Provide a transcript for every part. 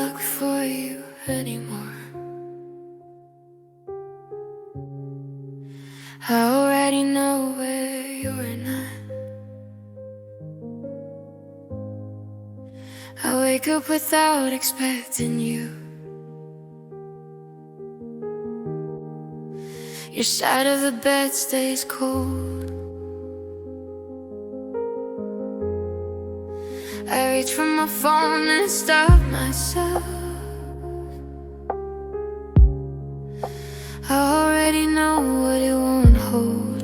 look for you anymore. I already know where you're not. I wake up without expecting you. Your side of the bed stays cold. I reach for my phone and stop myself. I already know what it won't hold.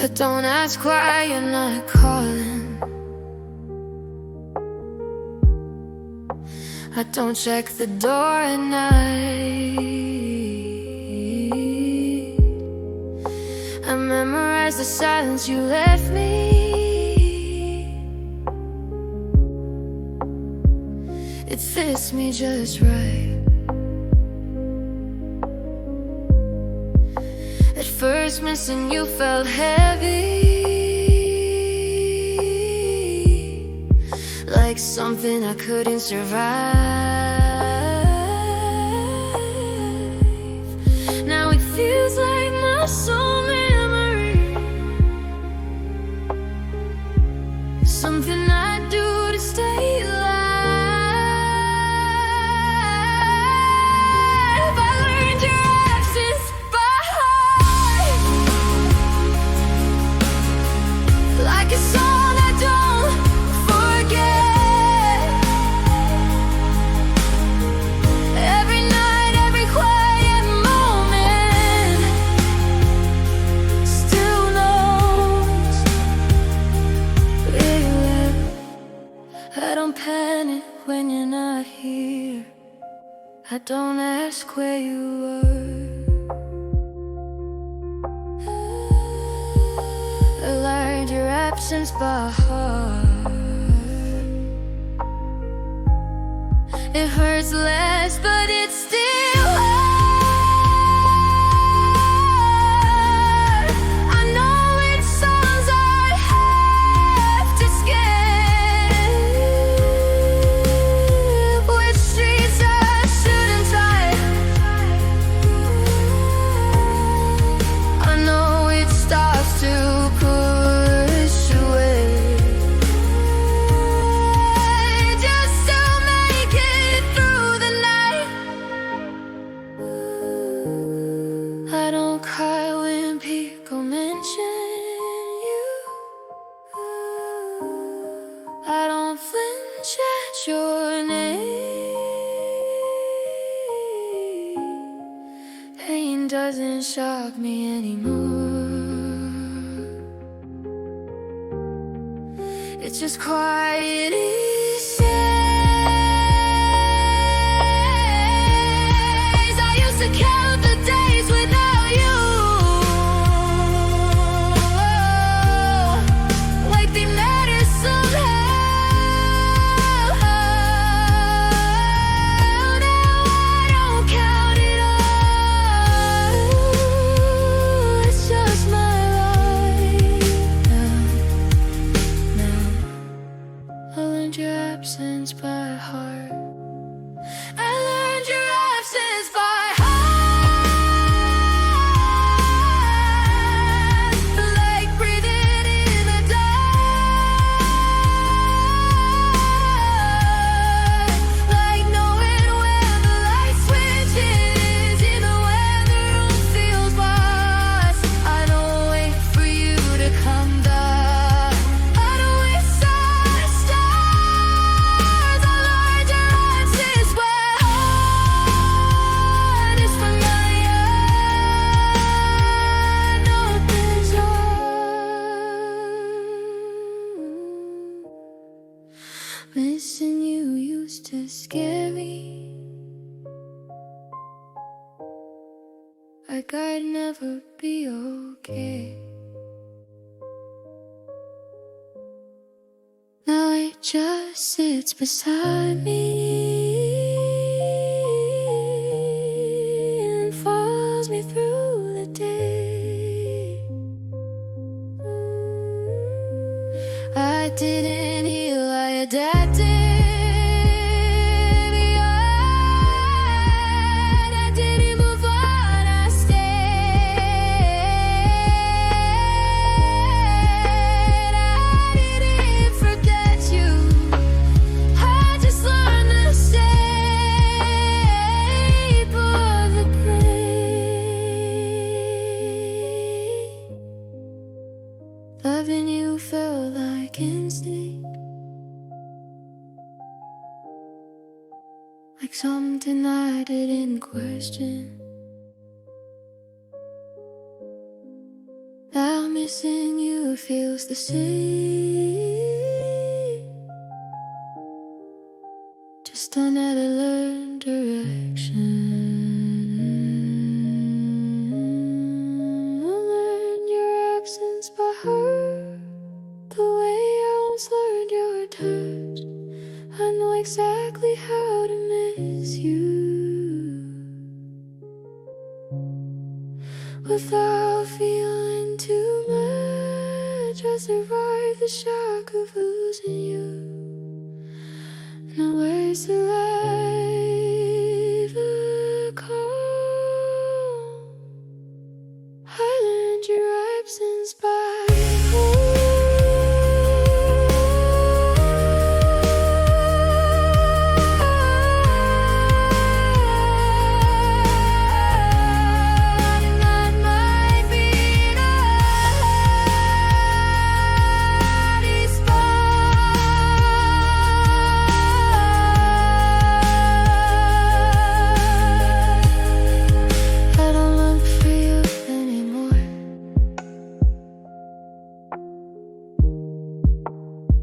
I don't ask why you're not calling. I don't check the door at night. I memorize the silence you left me. It fits me just right. At first missing you felt heavy, like something I couldn't survive. Now it feels like my soul memory, something I do to stay alive. I learned your absence by heart, like a song I don't forget. Every night, every quiet moment still knows where you live. I don't panic when you're not here. I don't ask where you were. I learned your absence by heart. It hurts less, but it's still hard. I know it's songs I have to skip, which streets I shouldn't try. I know it starts to push away, just to make it through the night. I don't cry when people mention you. I don't flinch at your name. Pain doesn't shock me anymore. It's just quiet essays. I used to count the days without you, like they matter somehow. Now I don't count it all. It's just my life now. I learned your absence by heart. I learned your absence by heart, like breathing in the dark, like knowing when the light switches, even when the room feels lost. I don't wait for you to come back. I don't waste our stars. I learned your absence by heart. It's familiar, nothing's wrong. Missing you used to scare me, like I'd never be okay. Now it just sits beside me and follows me through the day. I didn't heal, I like something I didn't question. Now missing you feels the same, just another learned direction. I learned your absence by heart, the way I once learned your touch. I know exactly how to miss you without feeling too much. I survived the shock of losing you. No words to life a calm. I learned your absence by heart.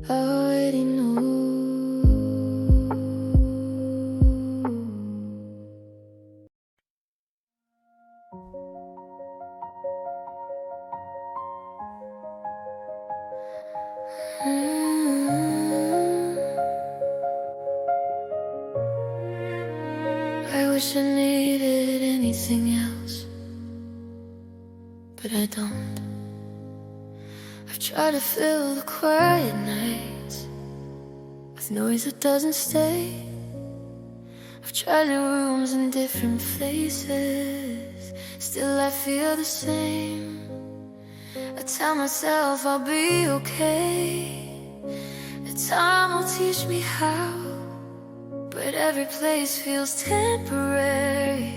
I already know. I wish I needed anything else, but I don't. I've tried to fill the quiet nights with noise that doesn't stay. I've tried new rooms in different places, still I feel the same. I tell myself I'll be okay, that time will teach me how, but every place feels temporary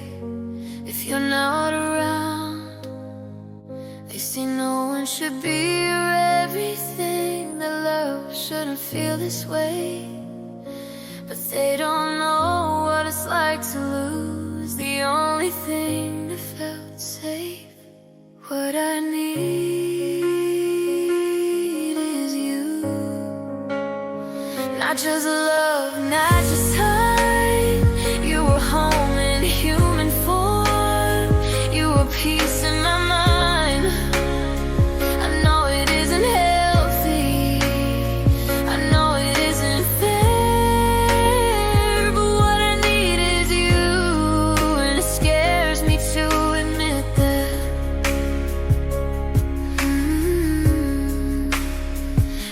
if you're not around. They say no one should be your everything, that love shouldn't feel this way, but they don't know what it's like to lose the only thing that felt safe. What I need is you, not just love, not just time. You were home in human form, you were peace in my mind. I know it isn't healthy, I know it isn't fair, but what I need is you, and it scares me to admit that.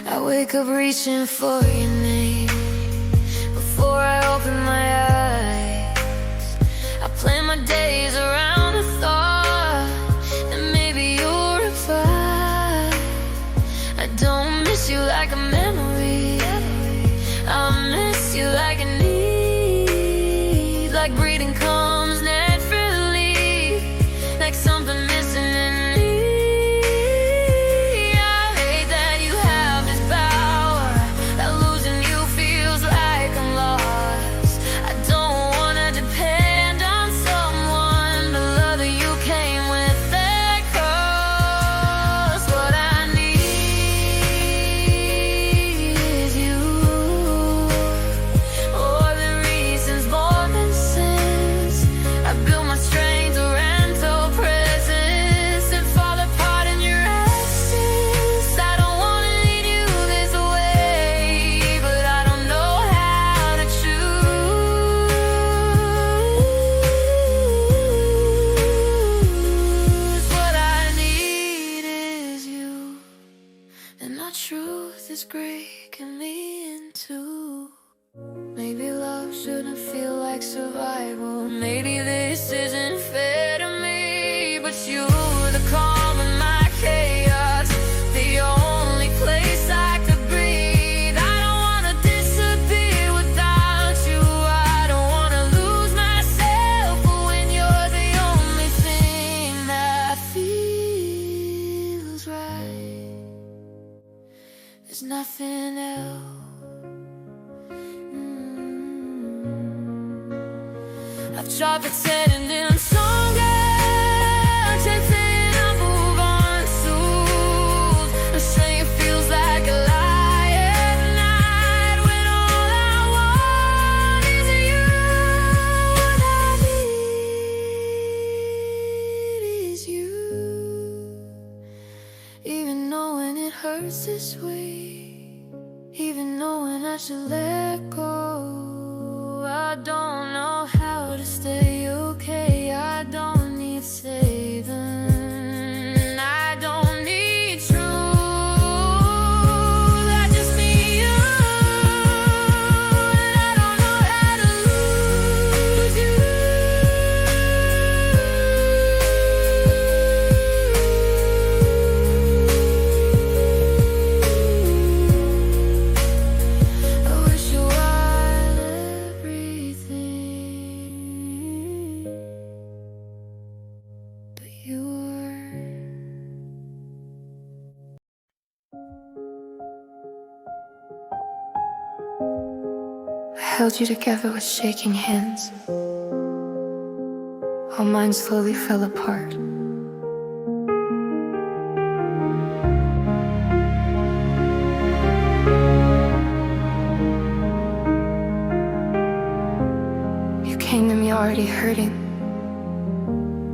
I wake up reaching for your name before I open my eyes. I plan my days around the thought that maybe you'll reply. I don't miss you like a memory, I miss you like a need, like breathing comes naturally, like something missing in me. I hate that you have this power, that losing you feels like I'm lost. I don't wanna depend on someone, but love that you came with that cost. What I need is you, more than reasons, more than sense. I built my strength to rental presence and fall apart in your absence. I don't wanna lead you this way, but I don't know how to choose. What I need is you, and my truth is breaking me in two. Maybe love shouldn't feel like survival, maybe this isn't fair to me, but you're the calm in my chaos, the only place I could breathe. I don't wanna disappear without you, I don't wanna lose myself, but when you're the only thing that feels right, there's nothing else. Sharp pretending stronger, pretending I move on soothed. The shame feels like a lie at night when all I want is you. What I need is you. Even knowing it hurts this way, even knowing I should let go, I don't know how to stay okay. I don't need saving, I don't need truth, I just need you. And I don't know how to lose you. I wish you were everything, but you were. I held you together with shaking hands, while mine slowly fell apart. You came to me already hurting,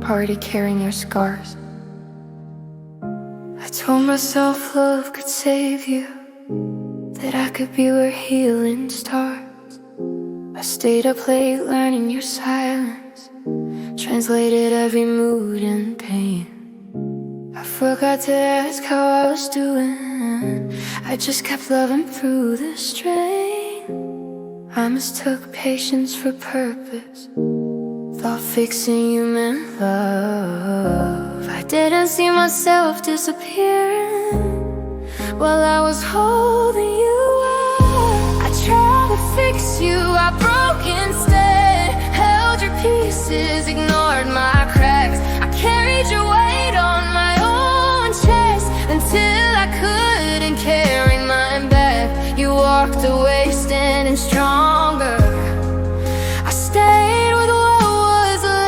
already carrying your scars. I told myself love could save you, that I could be where healing starts. I stayed up late learning your silence, translated every mood and pain. I forgot to ask how I was doing, I just kept loving through the strain. I mistook patience for purpose, thought fixing you meant love. I didn't see myself disappearing while I was holding you up. I tried to fix you, I broke instead, held your pieces, ignored my cracks. I carried your weight on my own chest until I couldn't carry mine back. You walked away standing stronger. I stayed with what was left.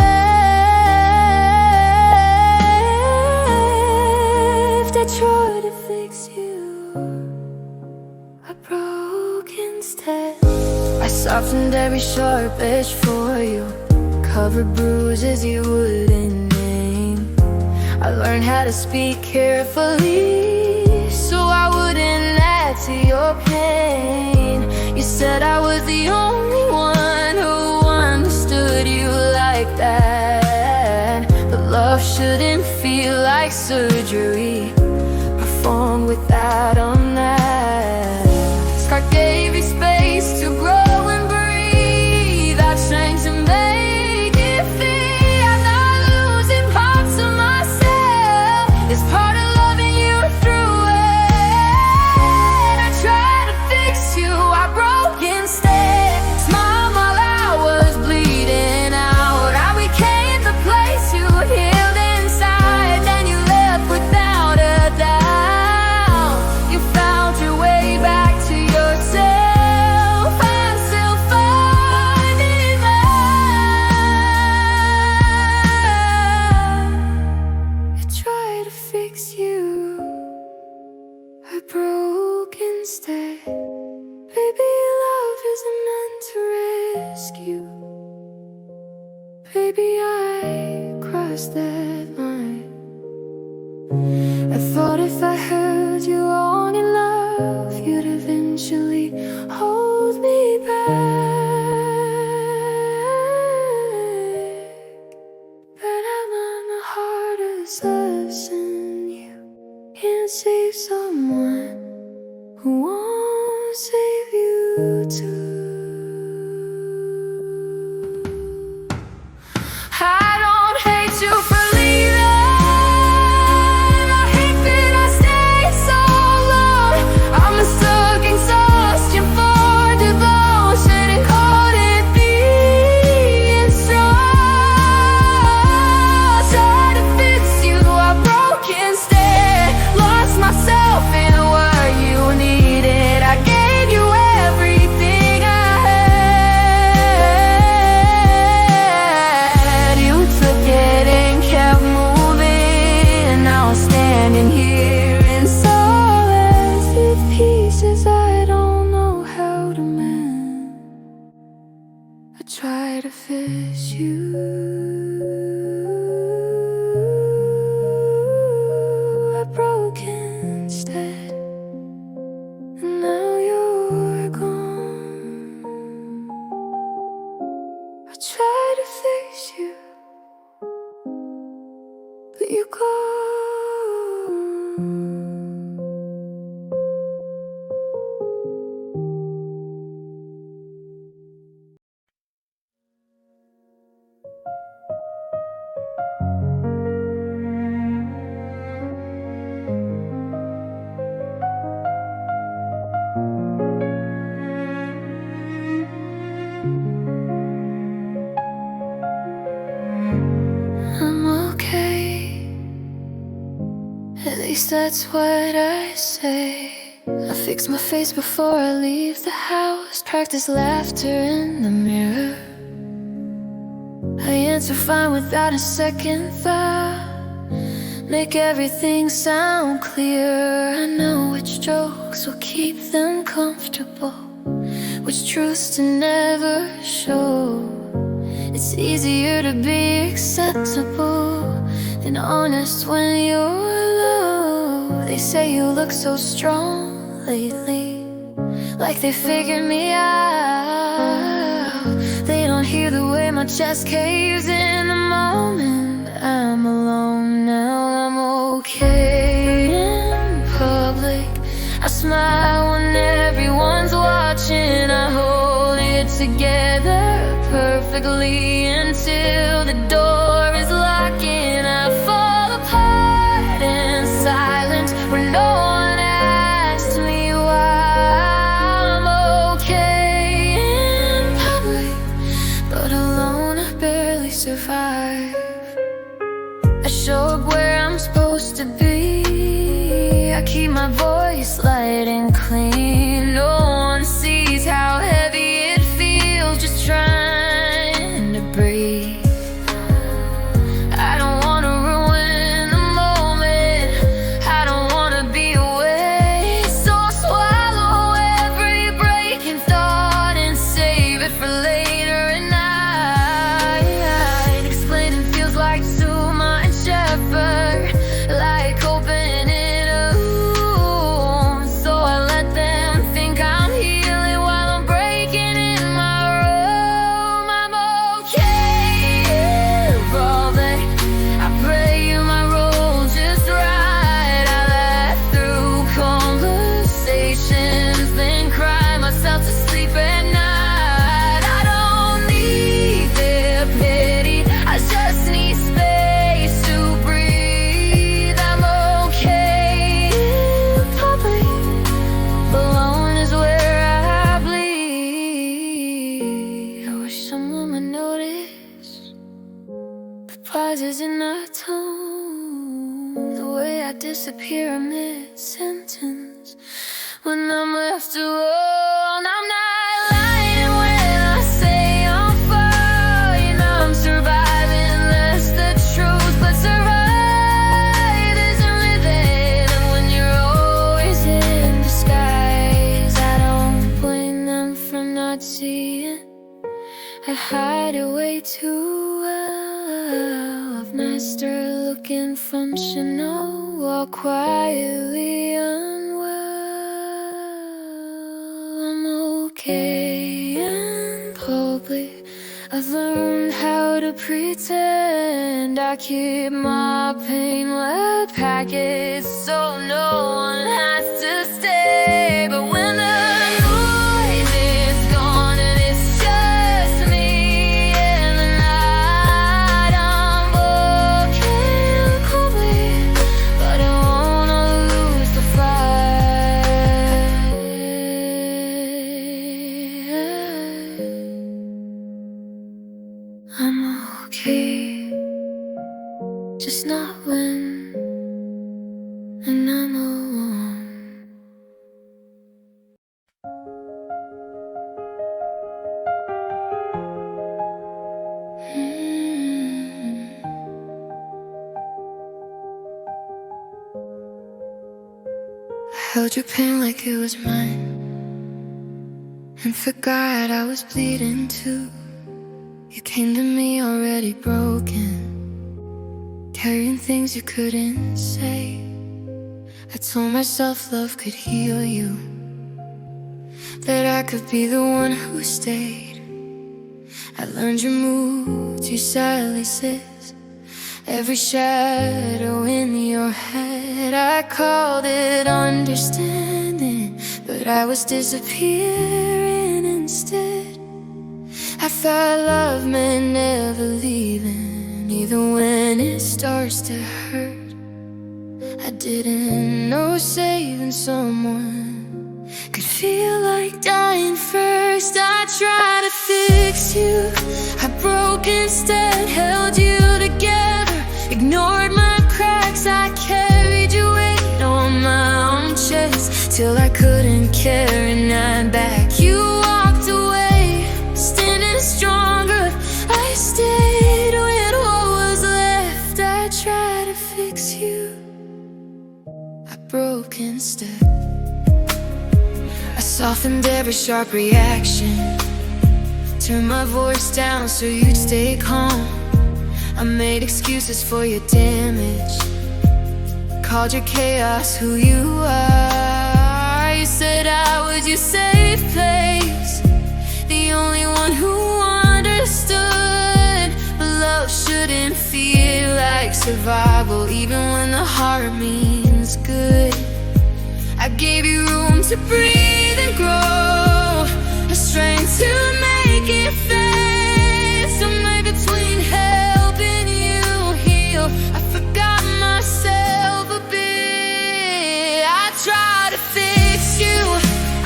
I tried to fix you, I broke instead. I softened every sharp edge for you, covered bruises you wouldn't name. I learned how to speak carefully so I wouldn't add to your pain. You said I was the only one who understood you like that, but love shouldn't feel like surgery performed without a mask. Scar gave you space to grow and breathe. I changed to make it fit. I'm not losing parts of myself, it's part of loving you through it. I tried to fix you, I broke instead. Smiled while I was bleeding out. I became the place you healed inside. Then you left without a doubt. You found your way back to yourself. I'm still finding mine. I tried to fix you, I broke instead. Baby, love isn't meant to rescue. Baby, I crossed that line. I thought if I held you long enough, you'd eventually hold me back. But I learned the hardest lesson: you can't save someone who won't save you too. I don't hate you for leaving, I hate that I stayed so long. I'm stuck exhaustion for devotion and called it being strong. Tried to fix you, I broke instead. Lost myself in what you needed. I gave you everything try to fix you. I broke instead, and now you're gone. I try to fix you, but you're gone. I'm okay, at least that's what I say. I fix my face before I leave the house, practice laughter in the mirror. I answer fine without a second thought, make everything sound clear. I know which jokes will keep them comfortable, which truths to never show. It's easier to be acceptable than honest when you're low. They say you look so strong lately, like they figured me out. They don't hear the way my chest caves in the moment I'm alone. Now I'm okay in public, I smile when everyone's watching. I hold it together perfectly until the door is locking. I fall apart in silence when no one asks me why. I'm okay in public, but alone I barely survive. I show up where I'm supposed to be, I keep my voice light and clean. No one sees how heavy it feels just trying to breathe. I don't wanna ruin the moment, I don't wanna be away. So I'll swallow every breaking thought and save it for later at night. Explaining feels like too much effort, like opening a wound. So I let them think I'm healing while I'm breaking in my room. I'm okay in public, I play my role just right. I laugh through conversations, then cry myself to sleep at night. I don't need their pity, I just need space to breathe. I'm okay in public, alone is where I bleed. I wish someone would notice the pauses in our tone, the way I disappear mid-sentence when I'm left alone. I'm not lying when I say I'm fine, I'm surviving, that's the truth. But survive isn't living, and when you're always in disguise, I don't blame them for not seeing. I hide it way too well. I've mastered looking functional while quietly unwell. I'm okay in public, I've learned how to pretend. I keep my pain well packaged so no one has to stay. But when the noise is gone and it's just me in the night, I'm okay in public, but I wanna lose the fight. I'm okay, just not when, and I'm alone. I held your pain like it was mine, and forgot I was bleeding too. You came to me already broken, carrying things you couldn't say. I told myself love could heal you, that I could be the one who stayed. I learned your moods, your silences, every shadow in your head. I called it understanding, but I was disappearing instead. I thought love meant never leaving, even when it starts to hurt. I didn't know saving someone could feel like dying first. I tried to fix you, I broke instead, held you together, ignored my cracks. I carried your weight on my own chest till I couldn't carry none back. You walked away, standing stronger. I stayed with what was left. I tried to fix you, I broke instead. I softened every sharp reaction, turned my voice down so you'd stay calm. I made excuses for your damage, called your chaos who you are. You said I was your safe place, the only one who understood. But love shouldn't feel like survival, even when the heart means good. I gave you room to breathe and grow, a strength to make it fast. Somewhere between helping you heal, I forgot myself a bit. I tried to fix you,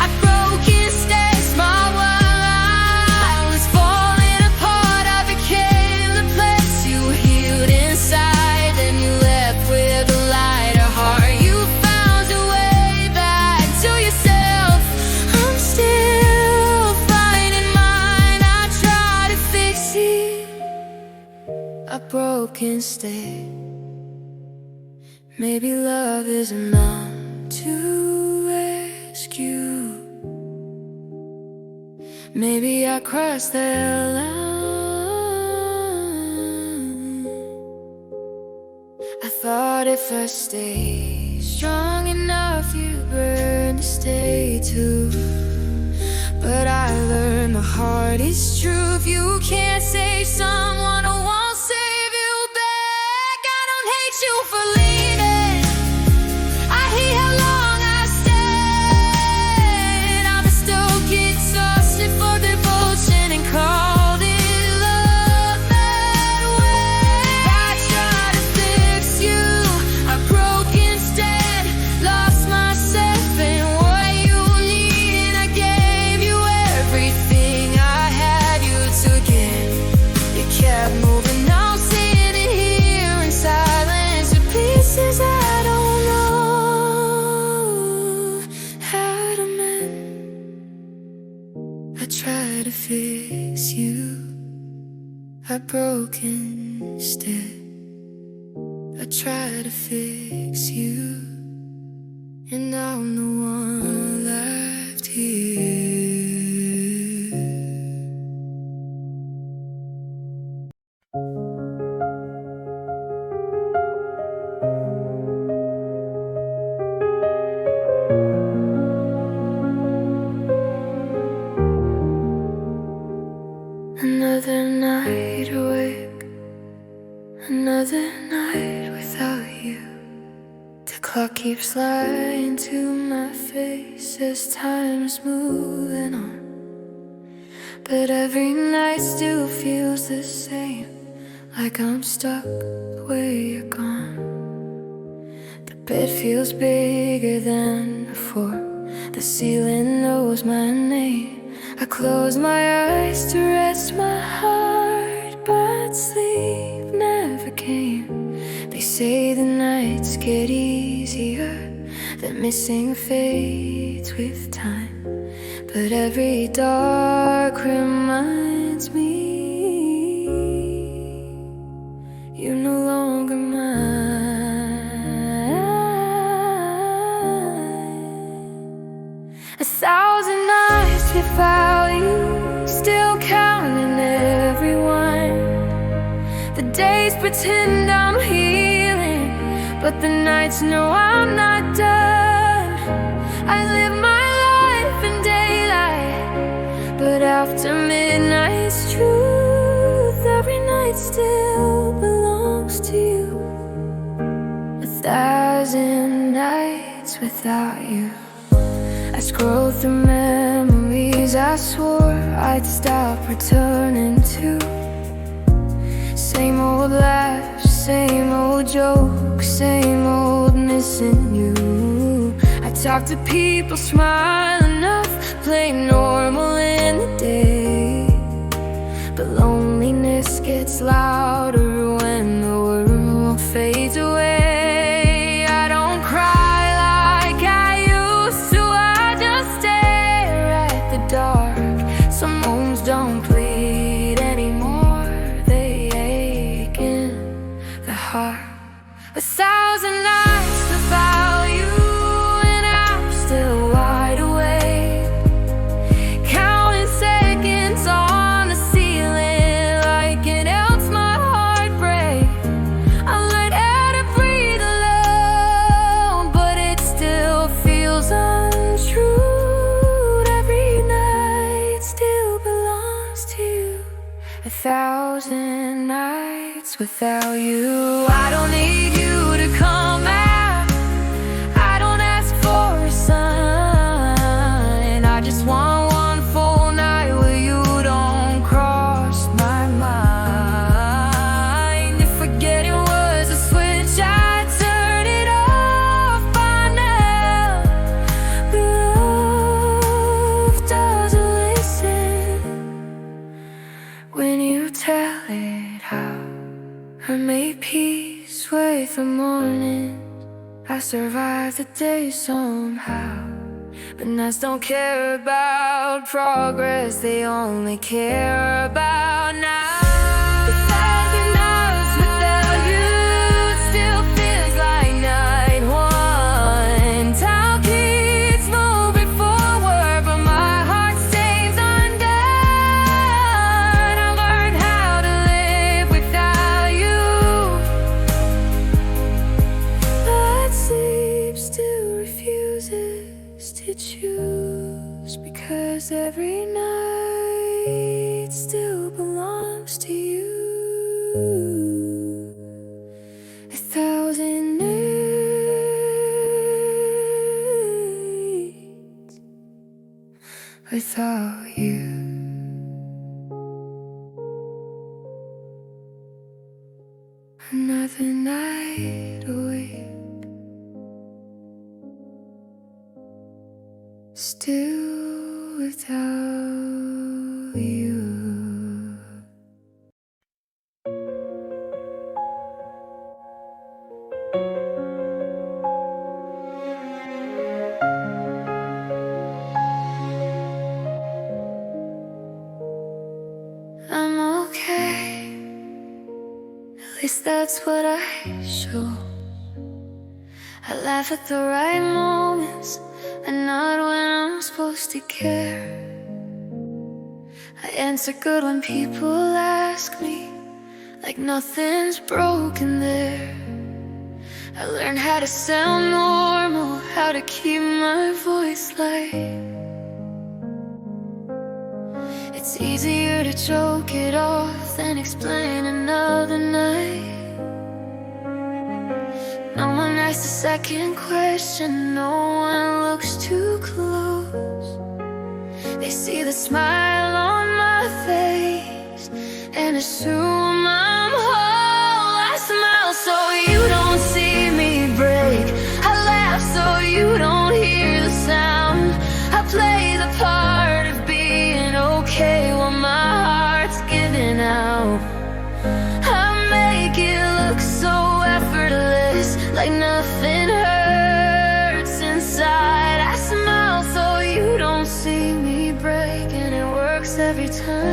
I broke instead. Small while I was falling apart, I became the place you healed inside. Then you left with a lighter heart. You found a way back to yourself. I'm still finding mine. I tried to fix you, I broke instead. Maybe love isn't meant to rescue. Maybe I crossed that line. I thought if I stayed strong enough, you'd burn to stay too. But I learned the hardest truth: you can't save someone who won't save you back. I don't hate you for leaving, I hate how long I stayed. I mistook exhaustion for devotion and called it love that way. I tried to fix you, I broke instead, lost myself in what you needed. I gave you everything I had, you took it. You kept moving on, sitting here in silence with pieces I don't know how to mend. I tried to fix you, I broke instead. I tried to fix you, and now I'm the one left here. Another night awake, another night without you. The clock keeps lying to my face as time's moving on, but every night still feels the same, like I'm stuck where you're gone. The bed feels bigger than before, the ceiling knows my name. I close my eyes to rest my heart, but sleep never came. They say the nights get easier, that missing fades with time, but every dark reminds me you're no longer mine. 1,000 nights without you, still counting everyone. days pretend I'm healing, but the nights know I'm not done. I live my life in daylight, but after midnight's truth, every night still belongs to you. 1,000 nights without you. I scroll through memories I swore I'd stop returning to. Same old laughs, same old jokes, same old missing you. I talk to people, smile enough, play normal in the day, but loneliness gets louder when the world fades away. I don't cry like I used to, I just stare at the dark. Some wounds don't bleed anymore, they ache in the heart. 1,000 nights without you, and I'm still wide awake, counting seconds on the ceiling like it helps my heart break. I let it breathe alone, but it still feels untrue. Every night still belongs to you. 1,000 nights without you. I don't need you to come out, I don't ask for a sign. I just want one full night where you don't cross my mind. If forgetting was a switch, I'd turn it off by now. But love doesn't listen when you tell it how. I made peace with the morning, I survived the day somehow. But nights don't care about progress, they only care about now. 1,000 nights without you still feels like night one. Time keeps moving forward, but my heart stays undone. I learned how to live without you, but sleep still refuses to choose, because every night still belongs to you. 1,000 nights without you. Another night awake, still without you. I'm okay, at least that's what I show. I laugh at the right moments and not when I'm supposed to care. I answer good when people ask me, like nothing's broken there. I learned how to sound normal, how to keep my voice light. It's easier to joke it off than explain another night. No one asks a second question, no one looks too close. They see the smile on my face and assume I'm whole. I smile so you don't see me break, I laugh so you don't hear the sound. I play the part of being okay when my heart's giving out. I make it look so effortless, like nothing hurts inside. I smile so you don't see me break, and it works every time.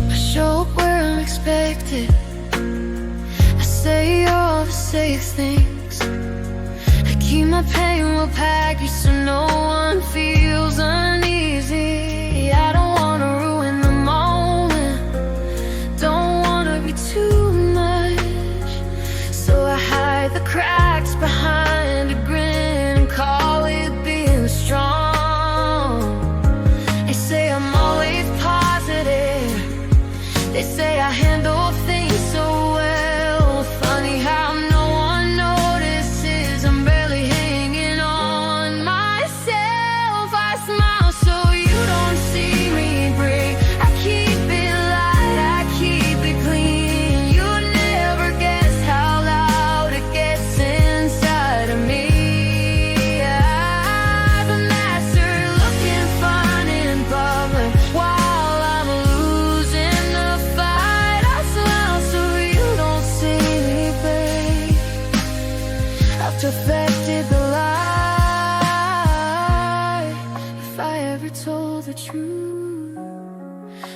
I show up where I'm expected, I say all the safe things. I keep my pain well packaged so no one feels uneasy. I don't wanna ruin the moment, If I ever told the truth,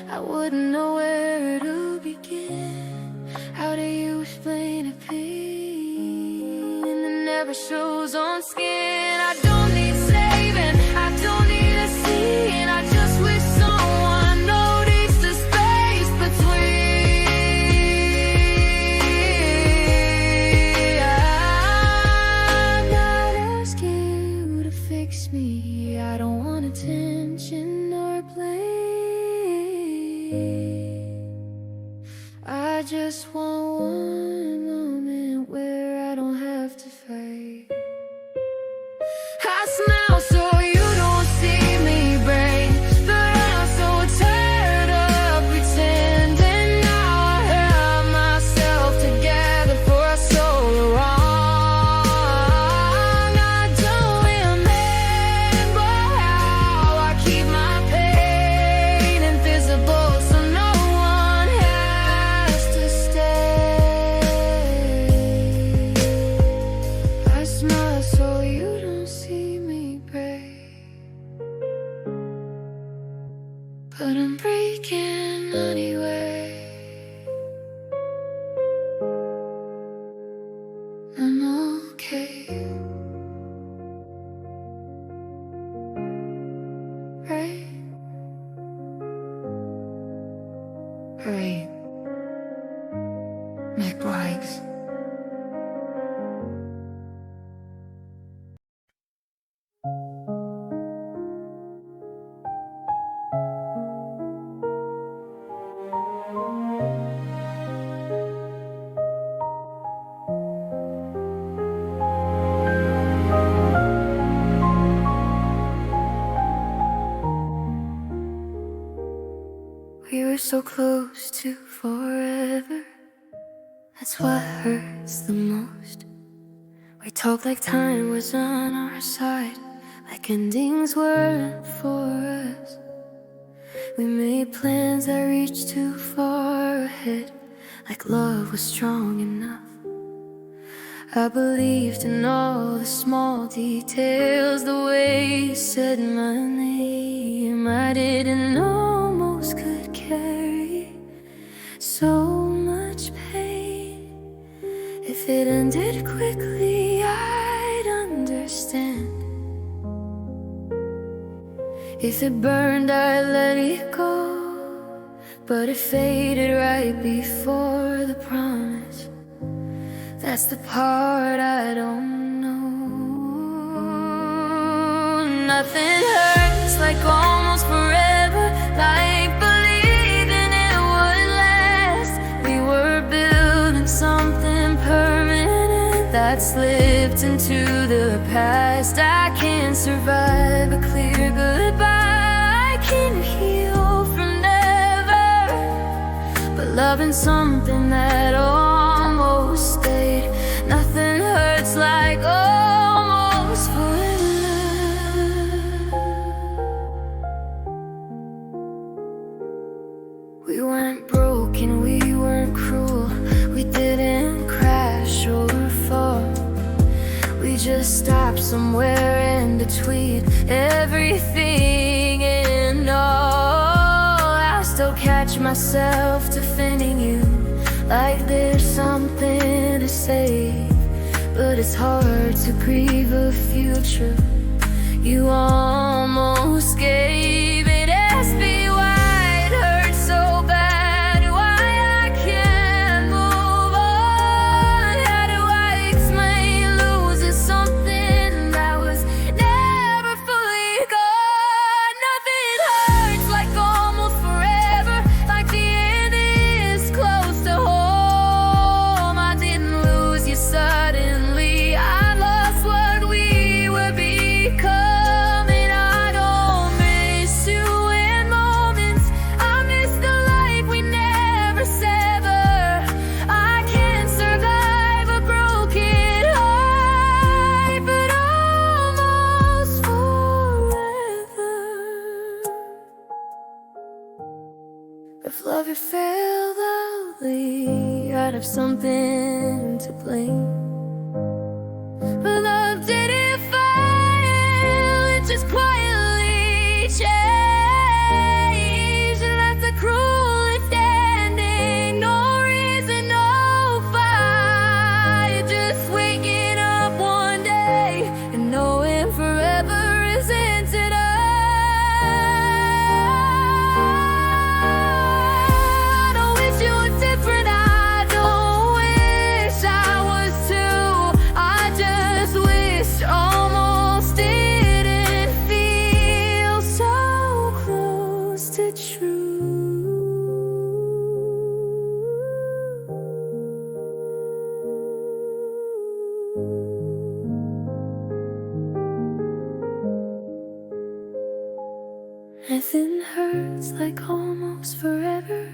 I wouldn't know where to begin. How do you explain a pain that never shows on skin? I don't need saving, I don't need a scene. I just wish someone noticed the space between. I'm not asking you to fix me. I don't want attention or blame. I just want one moment where I don't have to fight. I smile so you don't see me break, but I'm so tired of pretending. Now I have myself together for so wrong. I don't remember how I keep my pain invisible, so no one has to stay. I smile so you don't see me break, but I'm breaking anyway. I'm okay, right? Right. McBride. We were so close to forever. That's what hurts the most. We talked like time was on our side, like endings weren't for us. We made plans that reached too far ahead, like love was strong enough. I believed in all the small details, the way you said my name. I didn't almost could carry so much pain. If it ended quickly, I'd understand. If it burned, I'd let it go. But it faded right before the promise. That's the part I don't know. Nothing hurts like almost forever, like believing it would last. We were building something permanent that slipped into the past. I can't survive a clear goodbye. I can heal from never, but loving something that almost stayed. Nothing hurts like almost forever. We weren't broken, we weren't cruel. We didn't crash or fall. We just stopped somewhere in between everything and all. I still catch myself defending you like there's something to say, but it's hard to grieve a future you almost gave. It asked me why it hurts so bad, why I can't move on. How do I explain losing something that was never fully gone? Nothing hurts like almost forever, like the end is close to home. I didn't lose you suddenly, I lost what we were becoming. I don't miss you in moments, I miss the life we never sever. I can't survive a broken heart, but almost forever. If love had failed, I'd have something to blame. But love didn't fail, it just quietly Nothing hurts like almost forever,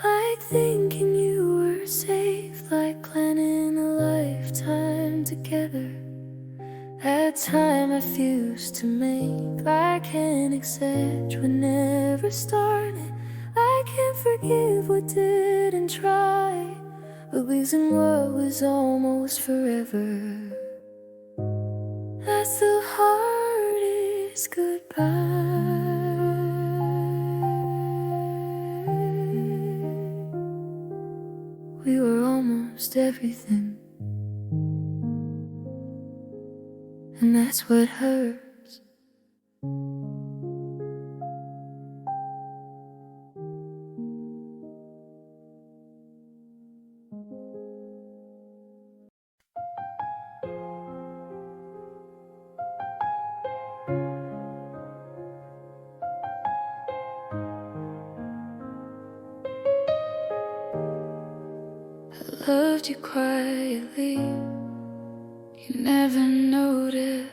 like thinking you were safe, like planning a lifetime together. That time I fused to make, I can't accept what never started. I can't forgive what didn't try, but losing what was almost forever, that's the hardest goodbye. We were almost everything, and that's what hurts. I loved you quietly, you never noticed.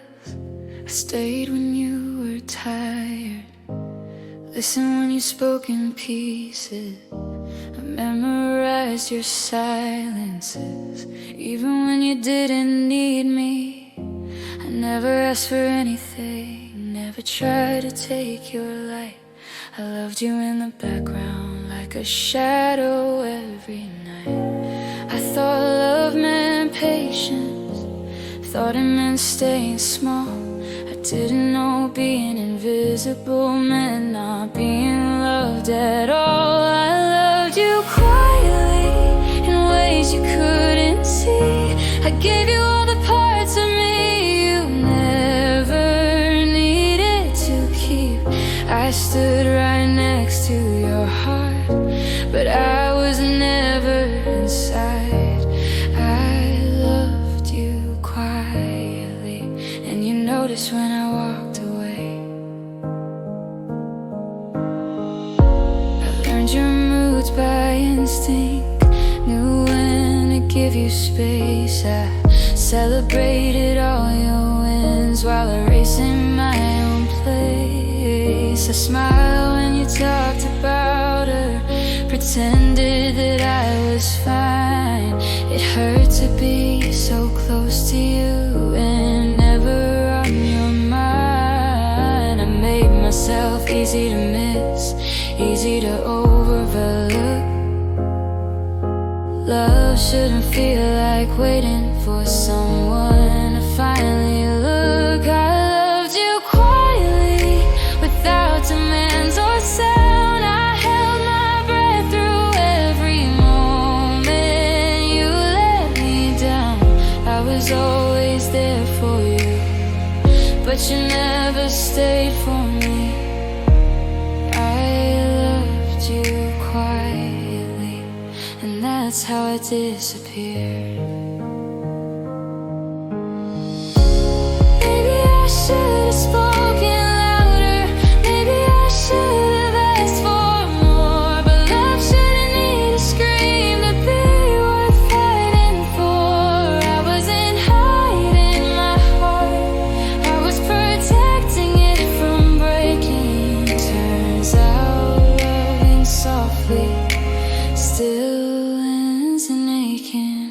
I stayed when you were tired, listened when you spoke in pieces. I memorized your silences, even when you didn't need me. I never asked for anything, never tried to take your light. I loved you in the background, like a shadow every night. I thought love meant patience, thought it meant staying small. I didn't know being invisible meant not being loved at all. I loved you quietly, in ways you couldn't see. I gave you all the parts of me you never needed to keep. I stood right next to your heart, but I was never inside. I loved you quietly, and you noticed when I walked away. I learned your moods by instinct, knew when to give you space. I celebrated all your wins while erasing my own place. I smiled when you talked about her, pretended that I was fine. It hurt to be so close to you and never on your mind. I made myself easy to miss, easy to overlook. Love shouldn't feel like waiting for someone to finally look. I loved you quietly, without demands or sound. I held my breath through every moment you let me down. I was always there for you, but you never stayed for me. I loved you quietly, and that's how I disappeared. Maybe I should have spoken louder, maybe I should have asked for more. But love shouldn't need a scream to be worth fighting for. I wasn't hiding my heart, I was protecting it from breaking. Turns out loving softly still ends in aching.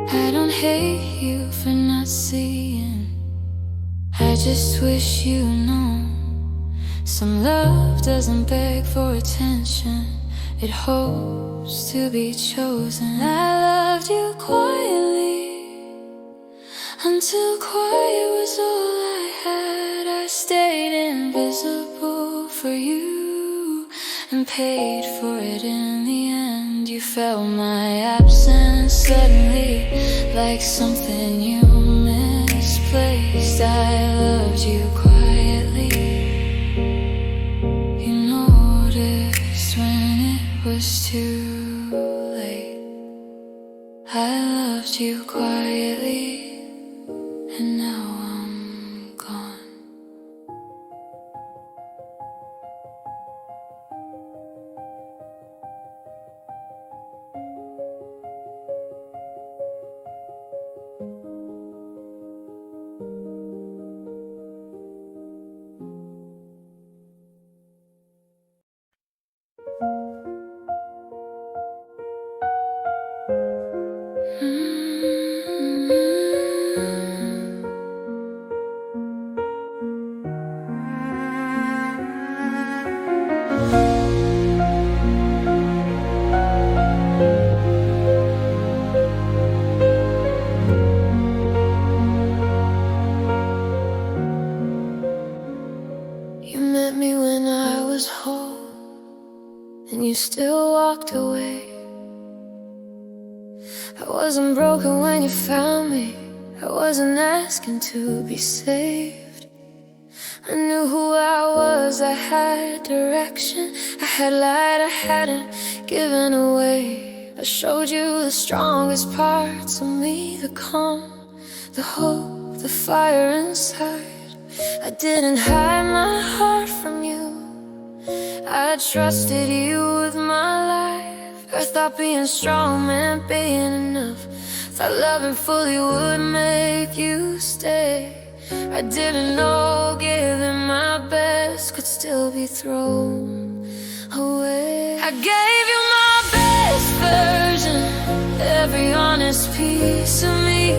I don't hate you for not seeing, I just wish you know. Some love doesn't beg for attention, it hopes to be chosen. I loved you quietly, until quiet was all I had. I stayed invisible for you, and paid for it in the end. You felt my absence suddenly, like something you misplaced. I loved you quietly, you noticed when it was too late. I loved you quietly, and now I'm gone. and you still walked away. I wasn't broken when you found me. I wasn't asking to be saved. I knew who I was, I had direction. I had light I hadn't given away. I showed you the strongest parts of me, the calm, the hope, the fire inside. I didn't hide my heart from you. I trusted you with my life. I thought being strong meant being enough. Thought loving fully would make you stay. I didn't know giving my best could still be thrown away. I gave you my best version, every honest piece of me.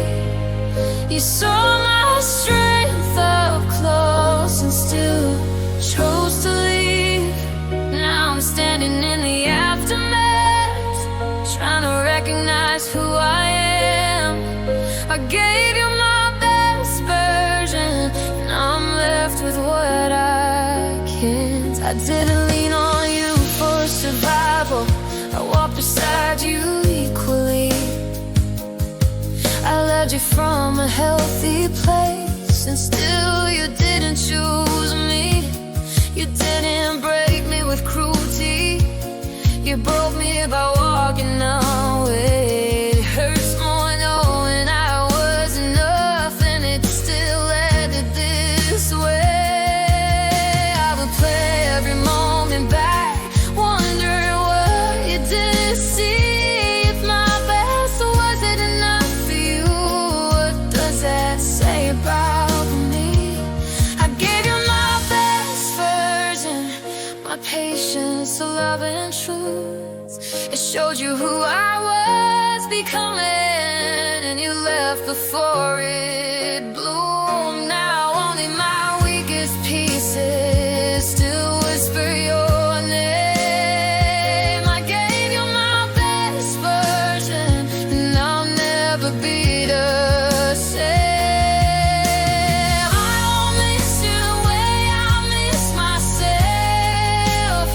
You saw my strength up close and still chose to leave. Now I'm standing in the aftermath, trying to recognize who I am. I gave you my best version, now I'm left with what I can't. I didn't lean on you for survival, I walked beside you equally. I led you from a healthy place, and still you didn't choose me. You didn't break me with cruelty, you broke me by walking away. It hurts more knowing I was enough, and it still ended this way. I would play every moment back, wondering what you didn't see. If my best wasn't enough for you, what does that say about me? I gave you my best version, my patience, love and truth. It showed you who I was becoming, and you left before it bloomed. Now only my weakest pieces still whisper your name. I gave you my best version, and I'll never be the same. I don't miss you the way I miss myself,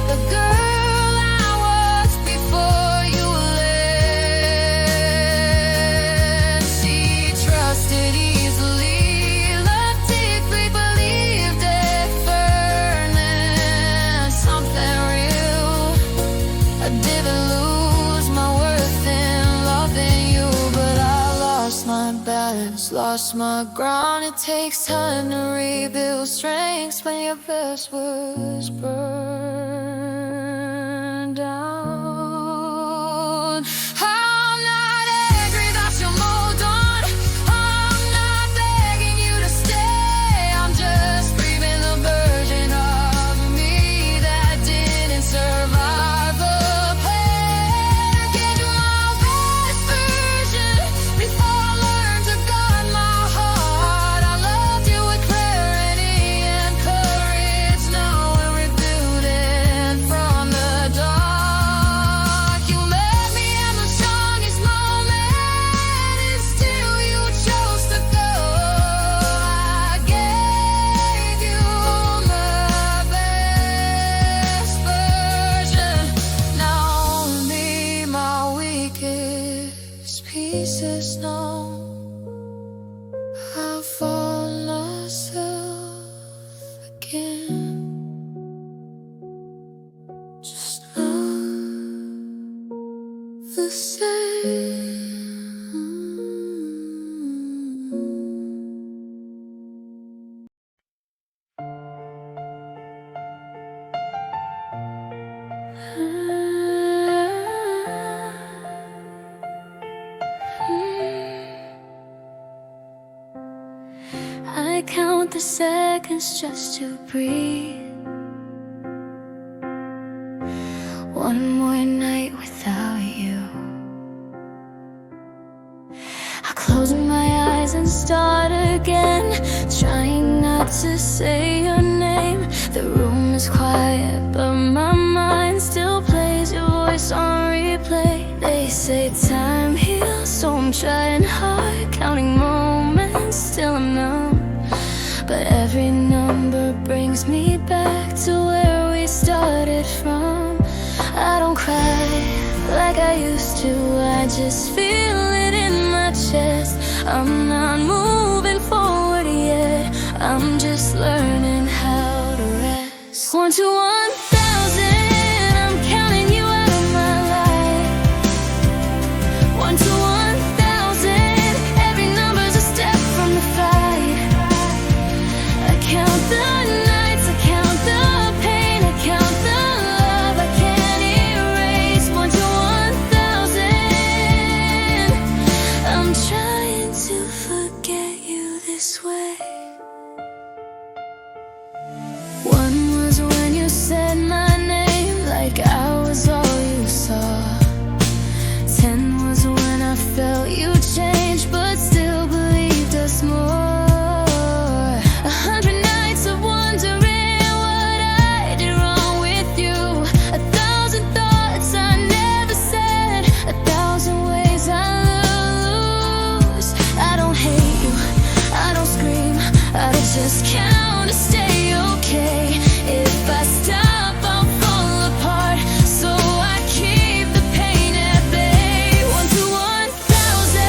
the girl I was before you left. She trusted easily, loved deeply, believed it burning something real. I didn't lose my worth in loving you, but I lost my balance, lost my ground. It takes time to rebuild strength when your best was burned down. I'm not angry that you moved on, I'm not begging you to stay. I'm just grieving the version of me that didn't survive the pain. I gave you my best version before I learned to guard my heart. I loved you with clarity and courage. Now we're rebuilding from the dark. You met me in the strongest moment, and still you chose to go. I gave you my best version, now only my weakest pieces know I've fallen myself again. Just not the same. I count the seconds just to breathe. One more night without you. I close my eyes and start again, trying not to say your name. The room is quiet, but my mind still plays your voice on replay. They say time heals, so I'm trying hard, counting moments, still I'm numb. But every number brings me back to where we started. like I used to. I just feel it in my chest. I'm not moving forward yet. I'm just learning how to rest. 1 to 1,000, I'm counting you out of my life. 1 to 1,000, every number's a step from the fight. I count the nights, I count the pain, I count the love I can't erase. 1 to 1,000, I'm trying to forget you this way. 1 was when you said my name like I was all you saw. 10 was when I felt you change but still believed us more. 100 nights of wondering what I did wrong with you. 1,000 thoughts I never said, 1,000 ways I lose. I don't hate you, I don't scream, I just count to stay okay. If I stop, I'll fall apart, so I keep the pain at bay. 1 to 1,000,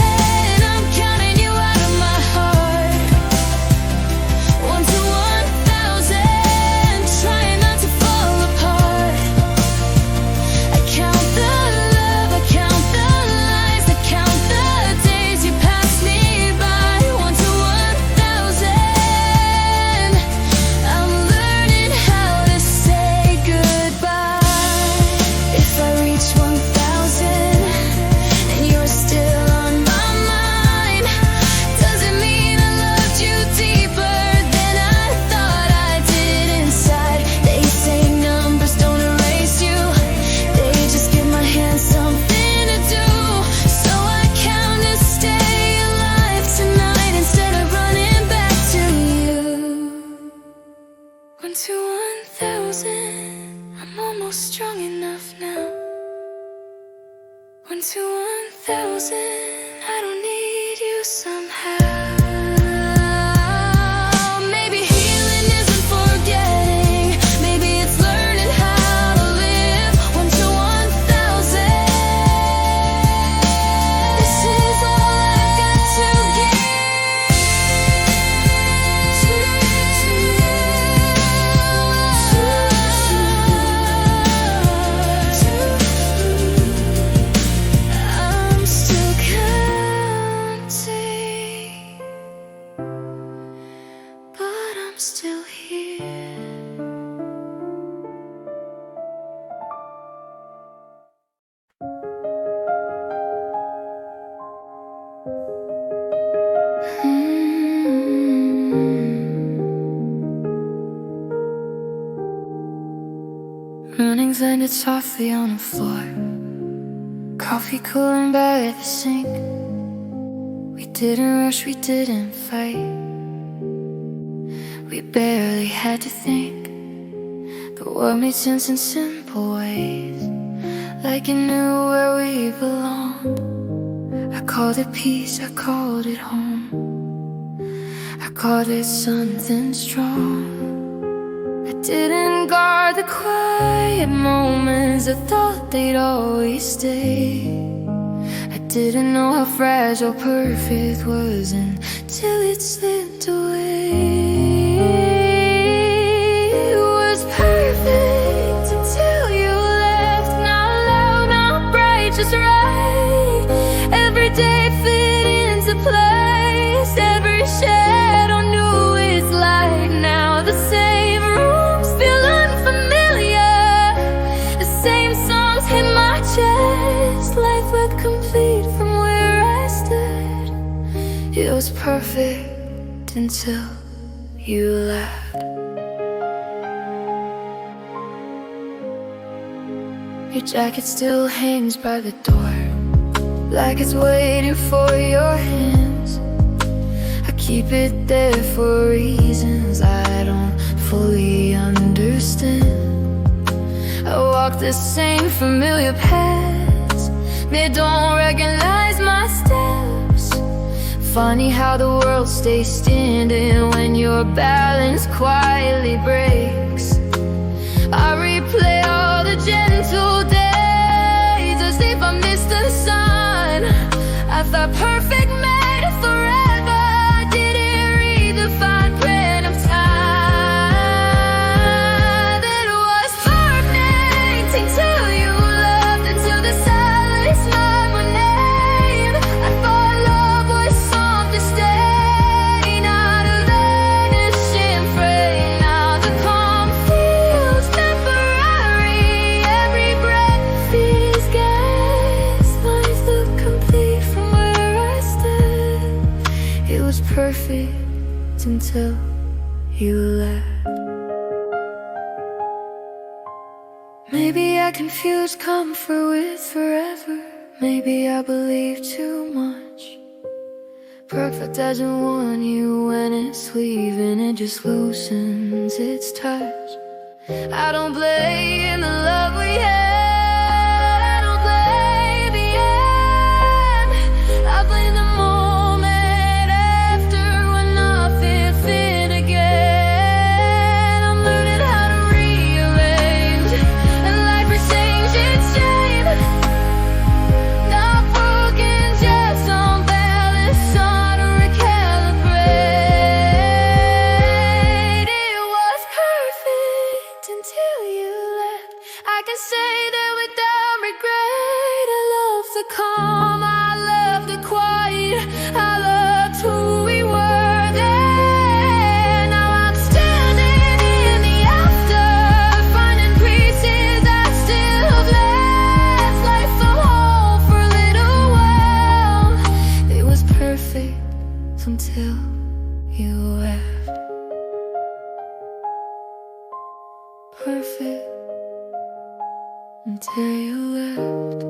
I'm counting you out of my heart. 1 to 1,000, trying not to fall apart. I count the love, I count the lies, I count the days you passed me by. 1 to 1,000, I'm learning how to say goodbye. If I reach 1,000 and you're still on my mind, does it mean I loved you deeper than I thought I did inside? They say numbers don't erase you, they just give my hands something to do. So I count to stay alive tonight instead of running back to you. 1 to 1,000, I'm almost strong enough now. 1 to 1,000, I don't need you somehow. Maybe healing isn't forgetting, maybe it's learning how to live. 1 to 1,000, this is all I've got to I'm still counting, but I'm still here. Runnings landed softly on the floor, coffee cooling by the sink. We didn't rush, we didn't fight, we barely had to think. The world made sense in simple ways, like it knew where we belonged. I called it peace, I called it home, I called it something strong. I didn't guard the quiet moments, I thought they'd always stay. I didn't know how fragile perfect was until it slipped away. It was perfect until you left, not loud, not bright, just right. Every day fit into place, every shadow knew its light. Now the same rooms feel unfamiliar, the same songs hit my chest. Life looked complete from where I stood. It was perfect until you left. Your jacket still hangs by the door, like it's waiting for your hands. I keep it there for reasons I don't fully understand. I walk the same familiar paths, they don't recognize my steps. Funny how the world stays standing when your balance quietly breaks. I replay all the gentle days as if I'm thought perfect meant forever. I didn't read the fine print of time. That was perfect until you left, until the silence marked my name. I thought love was something staying, not a vanishing frame. Now the calm feels temporary. Every breath feels gas. Life looked complete from where I stood. It was perfect until you left. Maybe I confused comfort with forever. Maybe I believed too much. Perfect doesn't want you when it's leaving, it just loosens its touch. I don't blame the love we had, I don't blame the end. I blame the moment after when nothing fit again. I'm learning how to rearrange, and life is changing shape. Not broken, just unbalanced, on to recalibrate. It was perfect until you left. I can say that without regret. I love the calm, I love the quiet, I loved who we were then. Now I'm standing in the after, finding pieces I still have left. Life fell home for a little while. It was perfect until you left. Perfect until you left.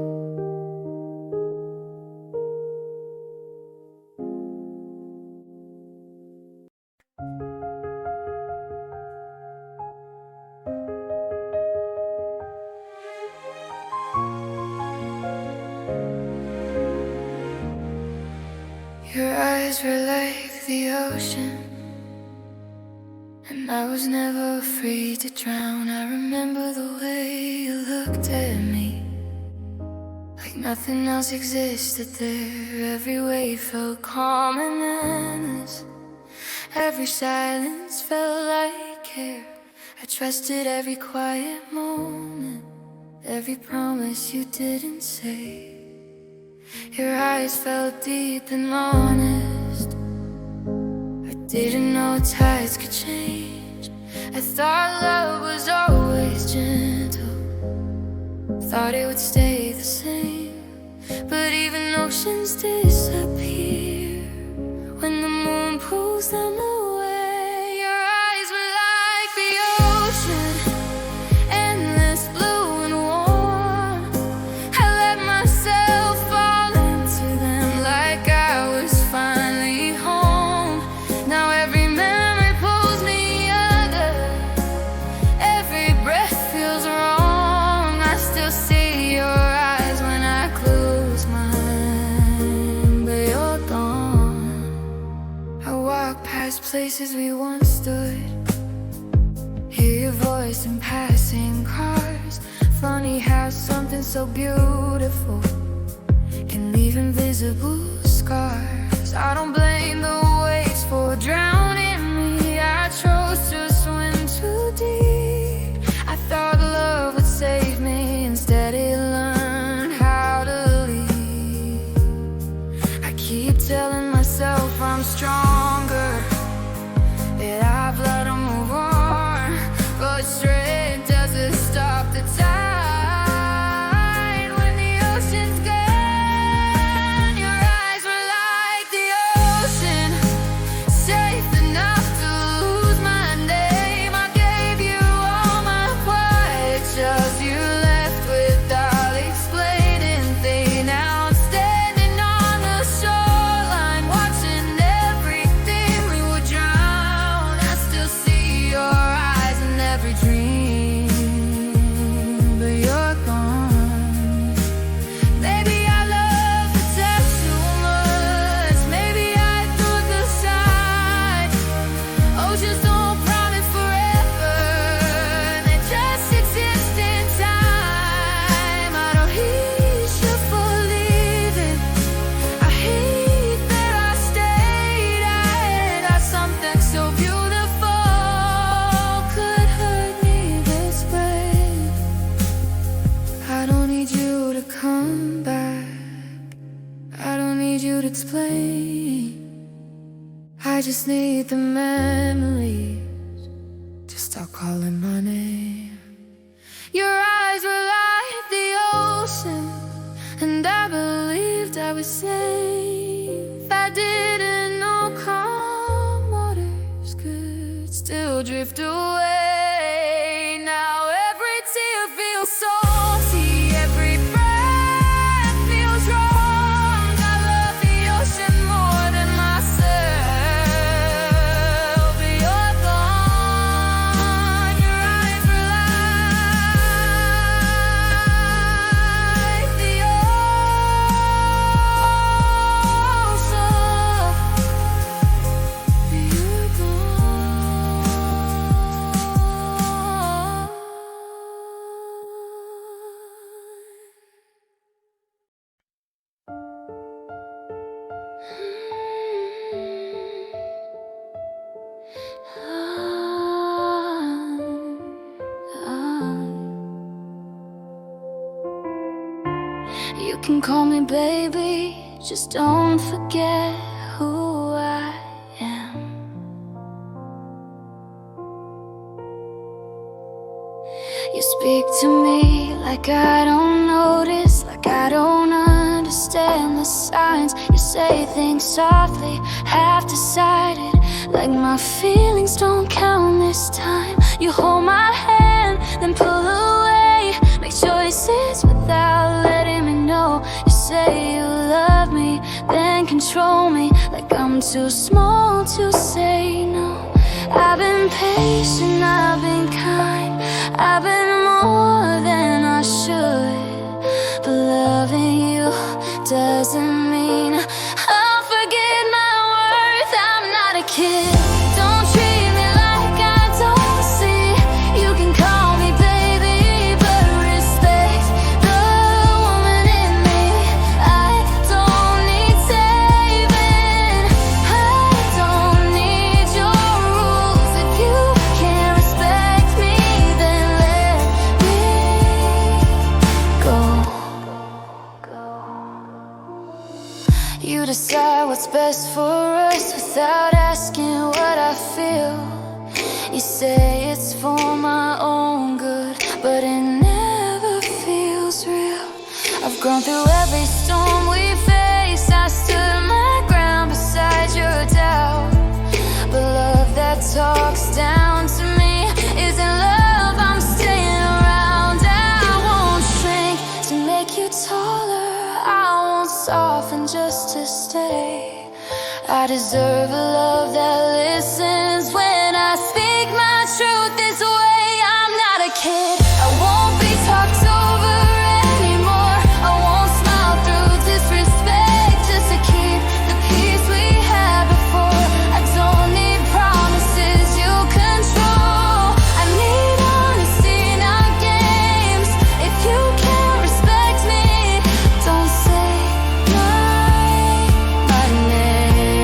Your eyes were like the ocean, and I was never afraid to drown. I remember the way you looked at me, like nothing else existed there. Every wave felt calm and endless. Every silence felt like care. I trusted every quiet moment, every promise you didn't say. Your eyes felt deep and honest. I didn't know tides could change. I thought love was always gentle, thought it would stay the same. But even oceans disappear when the moon pulls them away. Your eyes were like the ocean, endless blue and warm. I let myself fall into them like I was finally home. Now every memory pulls me under, every breath feels wrong. I still see your eyes when I close mine, but you're gone. I walk past places we once stood, hear your voice in passing cars. Funny how something so beautiful can leave invisible scars. I don't blame the waves for drowning me. I chose to swim too deep. I thought love would save me, instead it learned how to leave. I keep telling myself I'm stronger, that I've let 'em move on, but strength doesn't stop the tide. When the ocean's gone, your eyes were like the ocean. just need the memories to stop calling my name. Your eyes were like the ocean, and I believed I was safe. I didn't know calm waters could still drift away. Now every tear feels salty, every breath feels wrong. I love the ocean more than myself. You're gone, your eyes were like the ocean. You're You can call me baby, just don't forget who I am. You speak to me like I don't notice, like I don't understand the signs. You say things softly, half-decided, like my feelings don't count this time. You hold my hand, then pull away, make choices without letting me know. You say you love me, then control me, like I'm too small to say no. I've been patient, I've been kind, I've been more than I should, but loving you doesn't mean I'll forget my worth. I'm not a kid, don't treat me like I don't see. You can call me baby, but respect the woman in me. I don't need saving, I don't need your rules. If you can't respect me, then let me go. You decide what's best for us without asking what I feel. You say it's for my own good, but it never feels real. I've gone through every storm we face, I stood my ground beside your doubt. But love that talks down to me isn't love, I'm staying around. I won't shrink to make you taller, I won't soften just to stay. I deserve a love that listens when I speak my truth this way. I'm not a kid, I won't be talked over anymore. I won't smile through disrespect just to keep the peace we had before. I don't need promises you control, I need honesty, not games. If you can't respect me, don't say my name.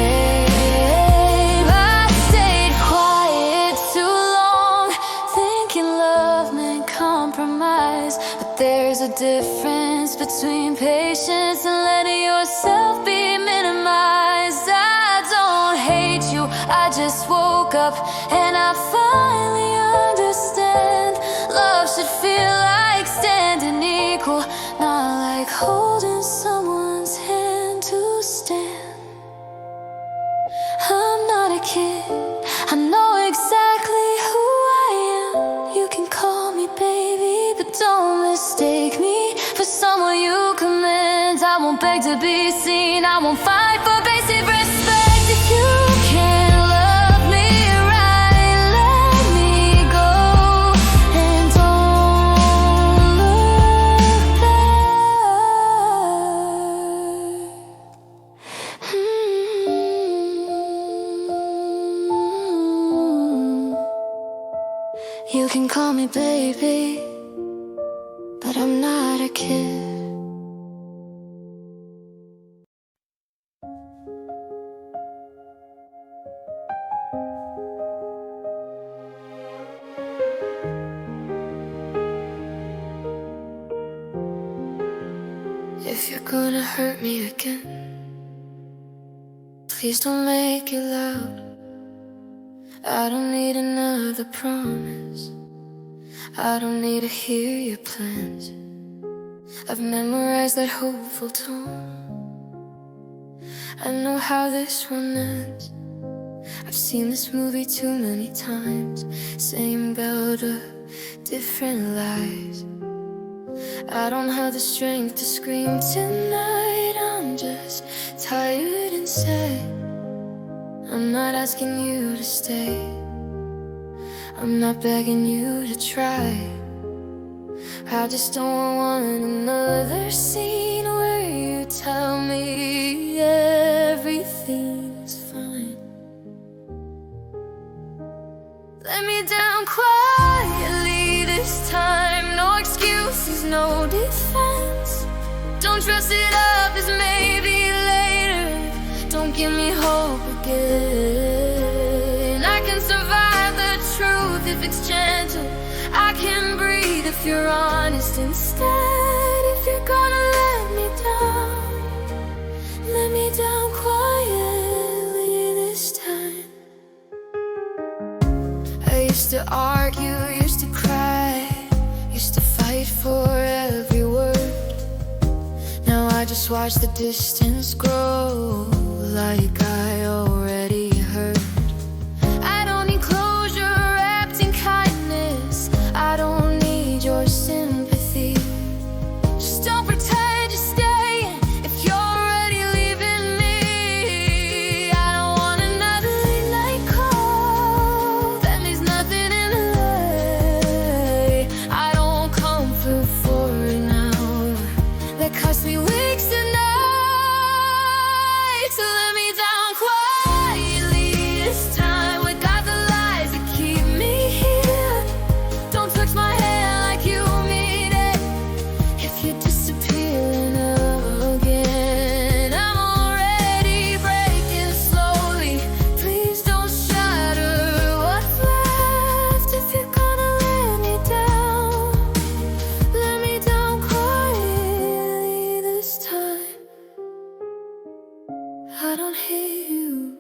I stayed quiet too long, thinking love meant compromise. But there's a difference between patience and letting yourself be minimized. I don't hate you, I just woke up and I finally understand. Love should feel like standing equal, not like holding someone's hand to stand. I'm not a kid, I know exactly who I am. You can call me baby, but don't mistake me for someone you command. I won't beg to be seen, I won't fight for basic respect. If you can't love me right, let me go, and don't look back. You can call me baby, but I'm not a kid. If you're gonna hurt me again, please don't make it loud. I don't need another promise. I don't need to hear your plans. I've memorized that hopeful tone. I know how this one ends. I've seen this movie too many times. Same build up, different lies. I don't have the strength to scream tonight. I'm just tired and sad. I'm not asking you to stay. I'm not begging you to try. I just don't want another scene where you tell me everything's fine. Let me down quietly this time. No excuses, no defense. Don't dress it up as maybe later. Don't give me hope again. I can survive the truth if it's gentle. I can breathe if you're honest instead. If you're gonna let me down quietly this time. I used to argue, used to cry, used to fight for every word. Now I just watch the distance grow, like I already heard. I don't need closure wrapped in kindness. I don't need your sympathy. Just don't pretend you're staying if you're already leaving me. I don't want another late night call that means nothing in the way. I don't comfort for an hour that cost me weeks and nights. So let me down quietly this time. We got the lies that keep me here. Don't touch my hand like you mean it. If you're disappearing again, I'm already breaking slowly. Please don't shatter what's left. If you're gonna let me down quietly this time. I don't hate you,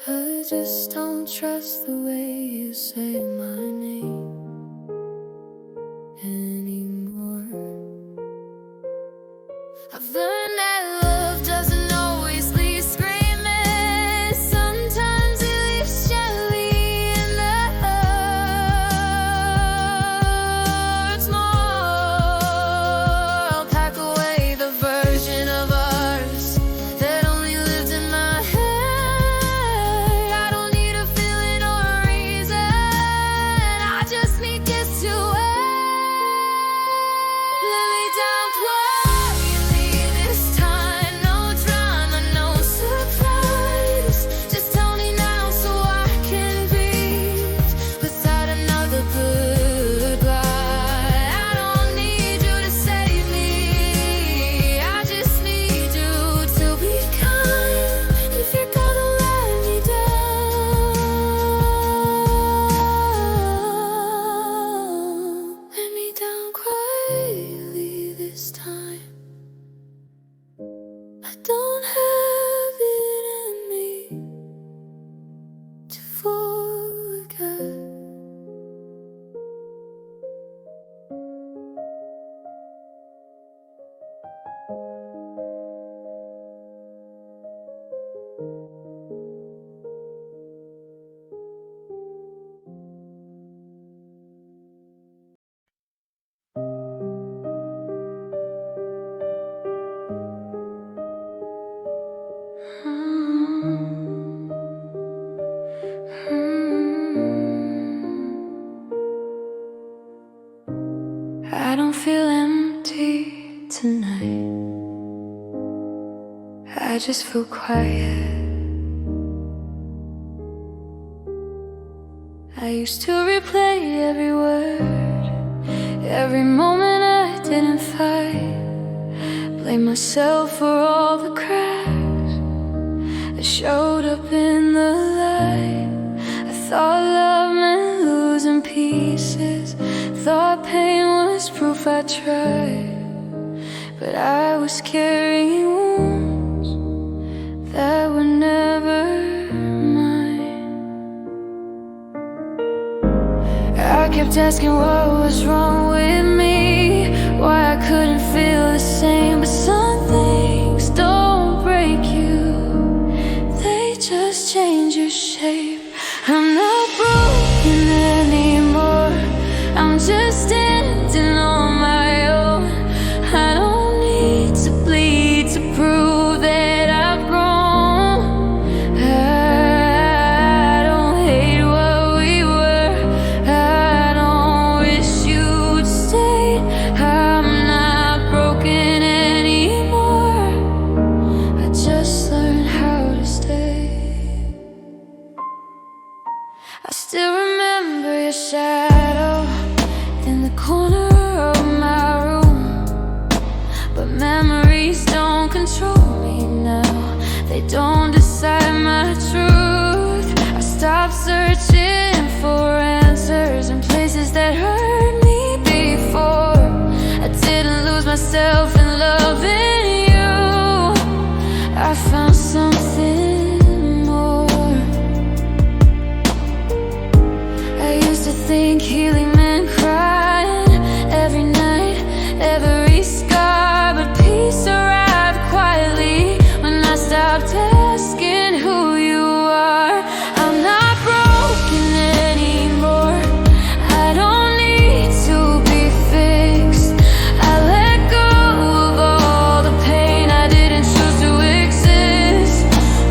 I just don't trust the way you say my name anymore. I've learned that love doesn't always leave screaming. Sometimes it leaves gently, and that hurts more. I'll pack away the version of ours that only lived in my head. I don't need a feeling or a reason. I just need this to end. Let me down quietly this time. No drama, no surprise. Just tell me now so I can breathe without another goodbye. I don't need you to save me. I just need you to be kind. If you're gonna let me down quietly this time. I don't have it in me to forget. I don't feel empty tonight. I just feel quiet. I used to replay every word, every moment I didn't fight. Blame myself for all the cracks that showed up in the light. I thought love meant losing pieces. Thought pain was proof I tried. But I was carrying wounds that were never mine. kept asking what was wrong with me, why I couldn't feel the same. But some things don't break you, they just change your shape. I'm not broken anymore, I'm just standing on my own. I don't need to bleed to prove that I've grown. I don't hate what we were, I don't wish you'd stayed. I'm not broken anymore, I just learned how to stay. I still remember your shadow in the corner of my room, but memories don't control me now, they don't decide my truth. I stopped searching for answers in places that hurt me before. I didn't lose myself in loving you, I found something more. I used to think healing meant crying every night, every scar, but peace arrived quietly when I stopped asking who you are. I'm not broken anymore, I don't need to be fixed. I let go of all the pain, I didn't choose to exist.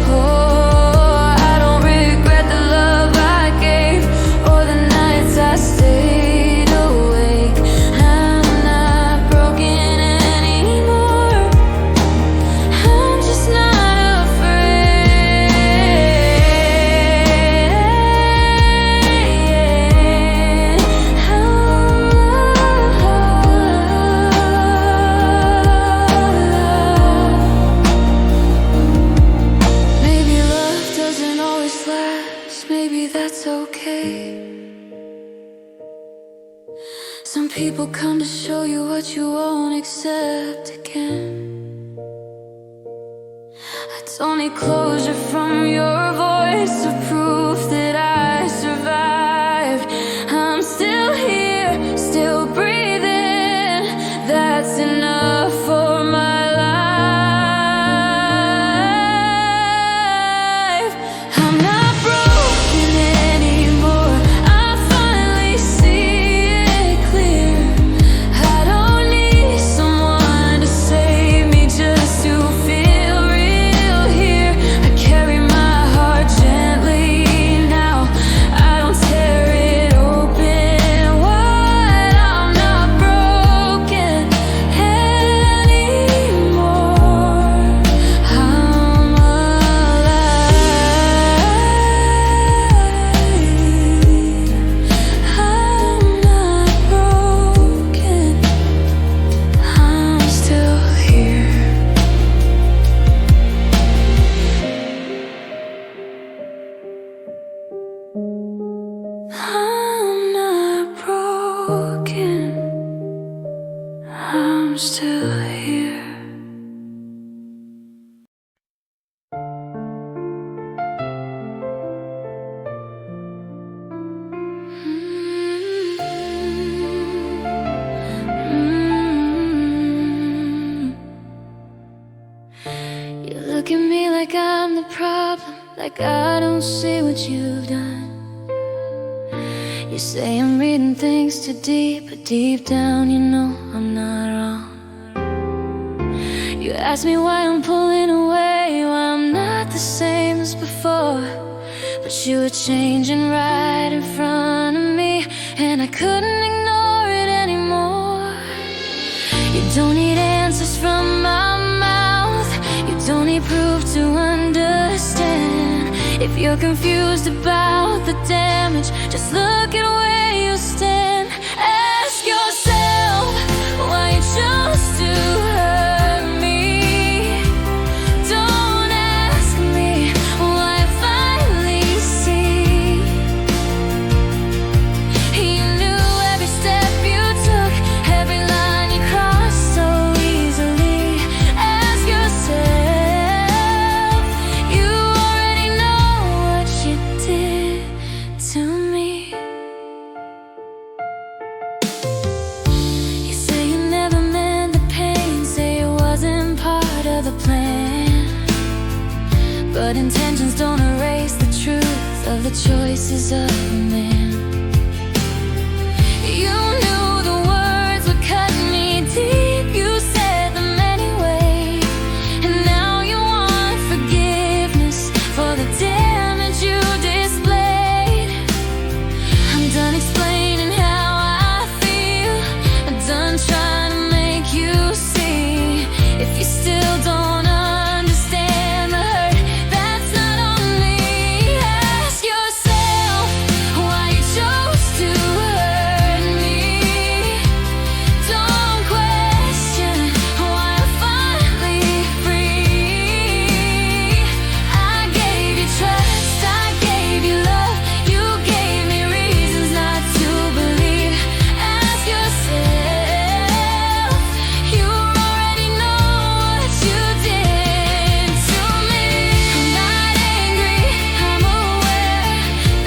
Oh, I don't regret the love I gave or the nights I stayed awake. I'm not broken anymore, I'm just not afraid. Maybe love doesn't always last, maybe that's okay. Some people come to show you what you won't accept again. I don't need closure from your voice or proof that I survived. I'm still here, still breathing, that's enough for my life. I'm not broken anymore, I finally see it clear. I don't need someone to save me just to feel real here. I carry my heart gently now, I don't tear it open wide. I'm not broken anymore, I'm alive. I'm not broken, I'm still here. I'm not broken, I'm still here. You look at me like I'm the problem, like I don't see what you've done. You say I'm reading things too deep, but deep down you know I'm not wrong. You ask me why I'm pulling away, why I'm not the same as before. But you were changing right in front of me, and I couldn't ignore it anymore. You don't need answers from my mouth, you don't need proof to understand. If you're confused about the damage, just look at where you stand. Ask yourself why you chose to hurt me. Don't ask me why I finally see. You knew every step you took, every line you crossed so easily. Ask yourself, you already know what you did to me. but intentions don't erase the truth of the choices of a man. You knew the words would cut me deep, you said them anyway, and now you want forgiveness for the damage you displayed. I'm done explaining how I feel, I'm done trying to make you see. If you still don't understand the hurt, that's not on me. Ask yourself why you chose to hurt me. Don't question why I'm finally free. I gave you trust, I gave you love, you gave me reasons not to believe. Ask yourself, you already know what you did to me. I'm not angry, I'm aware,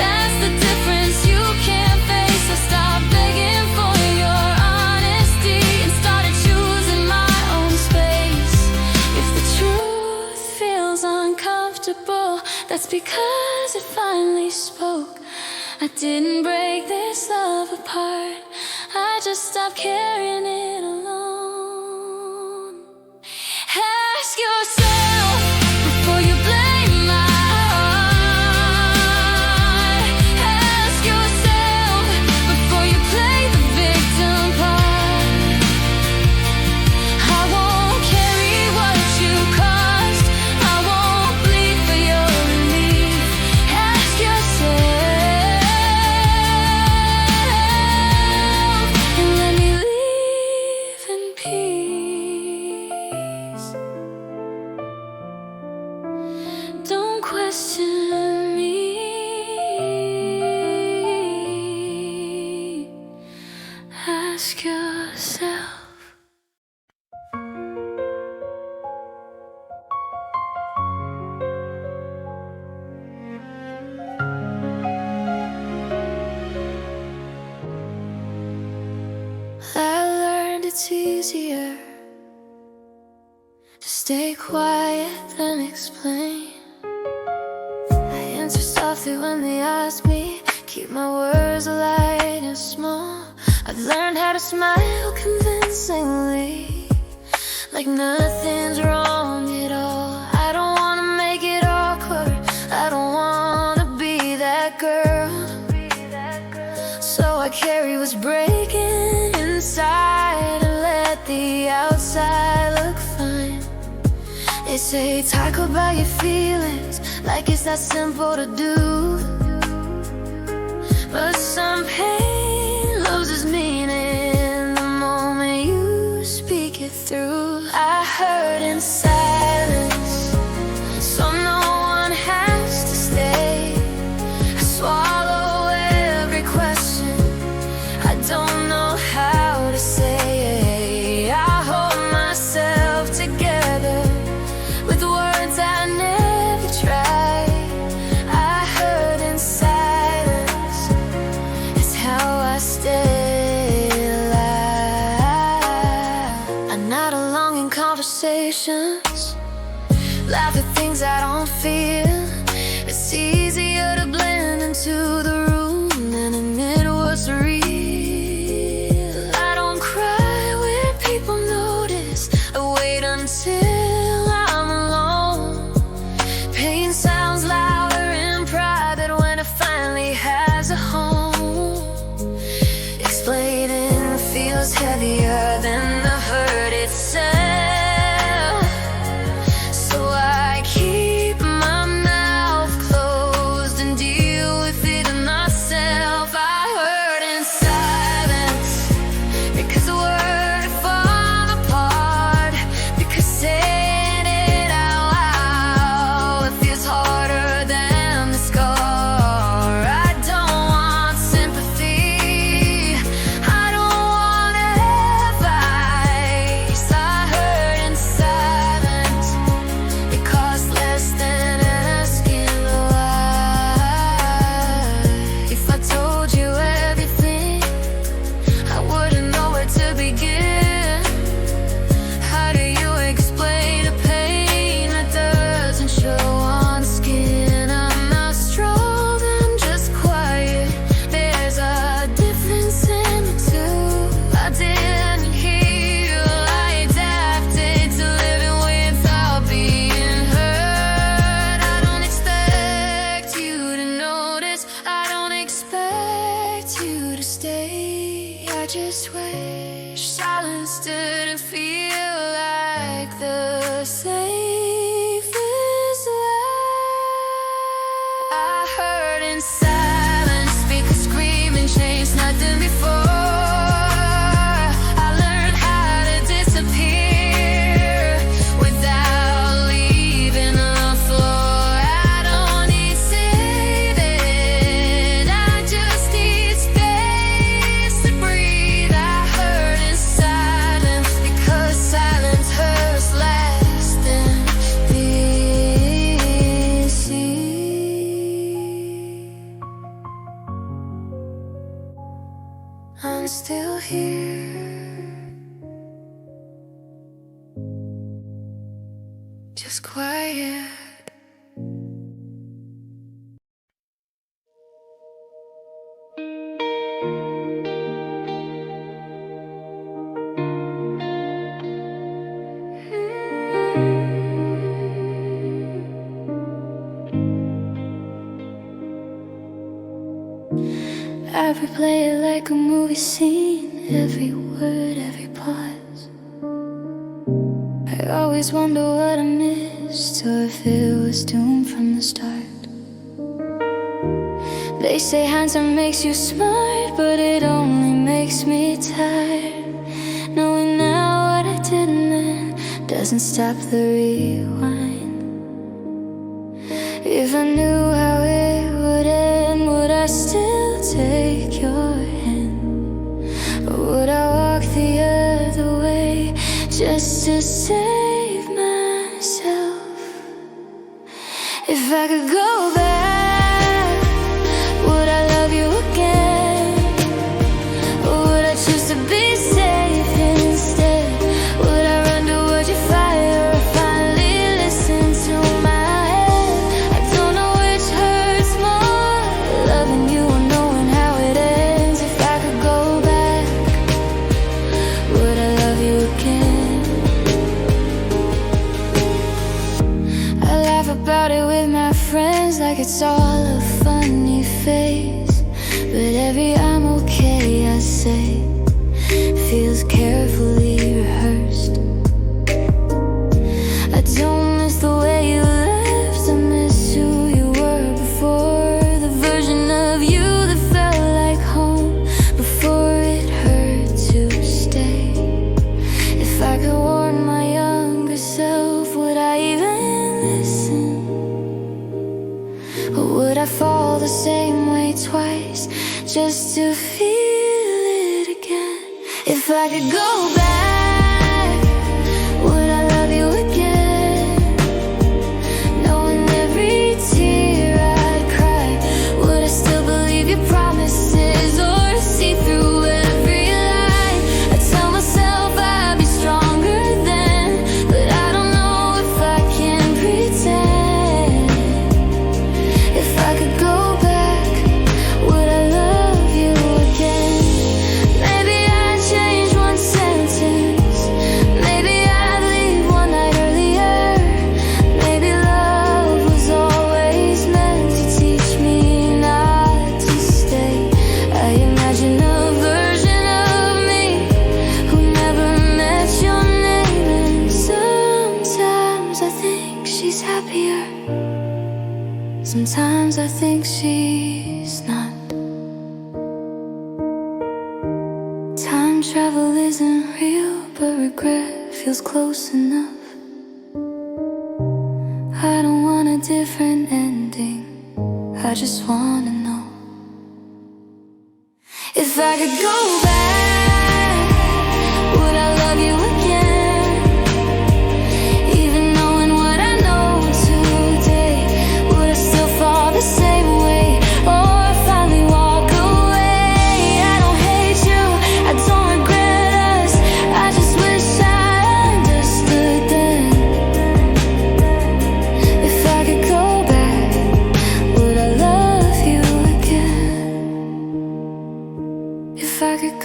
that's the difference you can't face. I stopped begging for your honesty and started choosing my own space. If the truth feels uncomfortable, that's because it finally spoke. I didn't break this love apart, I just stopped carrying it alone. Ask yourself before you blame my heart. Ask yourself before you play the victim part. I won't carry what you caused, I won't bleed for your relief. Ask yourself and let me leave in peace. Don't question me. Ask yourself. I learned it's easier to stay quiet than explain. I answer softly when they ask me, keep my words light and small. I've learned how to smile convincingly, like nothing's wrong at all. I don't wanna make it awkward, I don't wanna be that girl. So I carry what's breaking inside and let the outside look fine. They say talk about your feelings like it's that simple to do, but some pain loses meaning the moment you speak it through. I heard in silence, so no one has to stay. I swallow every question, I don't know how to say. I hold myself together with words I never tried. I heard in silence, it's how I stay alive. I'm not alone in conversations, laugh at things I don't feel. It's easier to blend into the room than admit what's real. I don't cry when people notice, I wait until I'm alone. Pain sounds louder in private when it finally has a home. Explaining feels heavier than the hurt itself, so I keep my mouth closed and deal with it myself. I heard in silence because the word fall apart, because saying it out loud it feels harder than the scar. I don't want sympathy, I don't want advice. I heard in silence, it costs less than asking why. If I told you everything, I wouldn't know where to Silence didn't feel like the safest life. I heard in silence, speakers screaming, changed nothing before. I learned how to disappear without leaving the floor. I don't need saving, I just need space to breathe. I heard in silence because silence hurts less than this sea. I'm still here, just quiet. I replay it like a movie scene, every word, every pause. I always wonder what I missed, or if it was doomed from the start. They say hindsight makes you smart, but it only makes me tired. Knowing now what I didn't then doesn't stop the rewind. If I knew how it would end, would I still take your hand? Or would I walk the other way just to save myself? If I could go back, would I love you again? Or would I choose to be safe instead? Would I run towards your fire or finally listen to my head? I don't know which hurts more, loving you or knowing how it ends. If I could go back, would I love you again? I laugh about it with my friends like it's all a funny phase. But every I'm okay I say feels carefully rehearsed. I don't miss the way you left, I miss who you were before. The version of you that felt like home before it hurt to stay. If I could warn my younger self, would I even listen? Or would I fall the same way twice just to feel it again? If I could go back, would I love you again? Knowing every tear I'd cry, would I still believe your promises or see through every lie? I tell myself I'd be stronger then, but I don't know if I can pretend. If I could go back, would I love you again? Maybe I'd change one sentence, maybe I'd leave one night earlier. Maybe love was always meant to teach me not to stay. I imagine a version of me who never met your name, and sometimes I think she's happier, sometimes I think she's not. Time travel isn't real, but regret feels close enough. I don't want a different ending, I just wanna know. If I could go back, would I love you again? Even knowing what I know today, would I still fall the same way or finally walk away? I don't hate you, I don't regret us, I just wish I understood then. If I could go back, would I love you again? If I could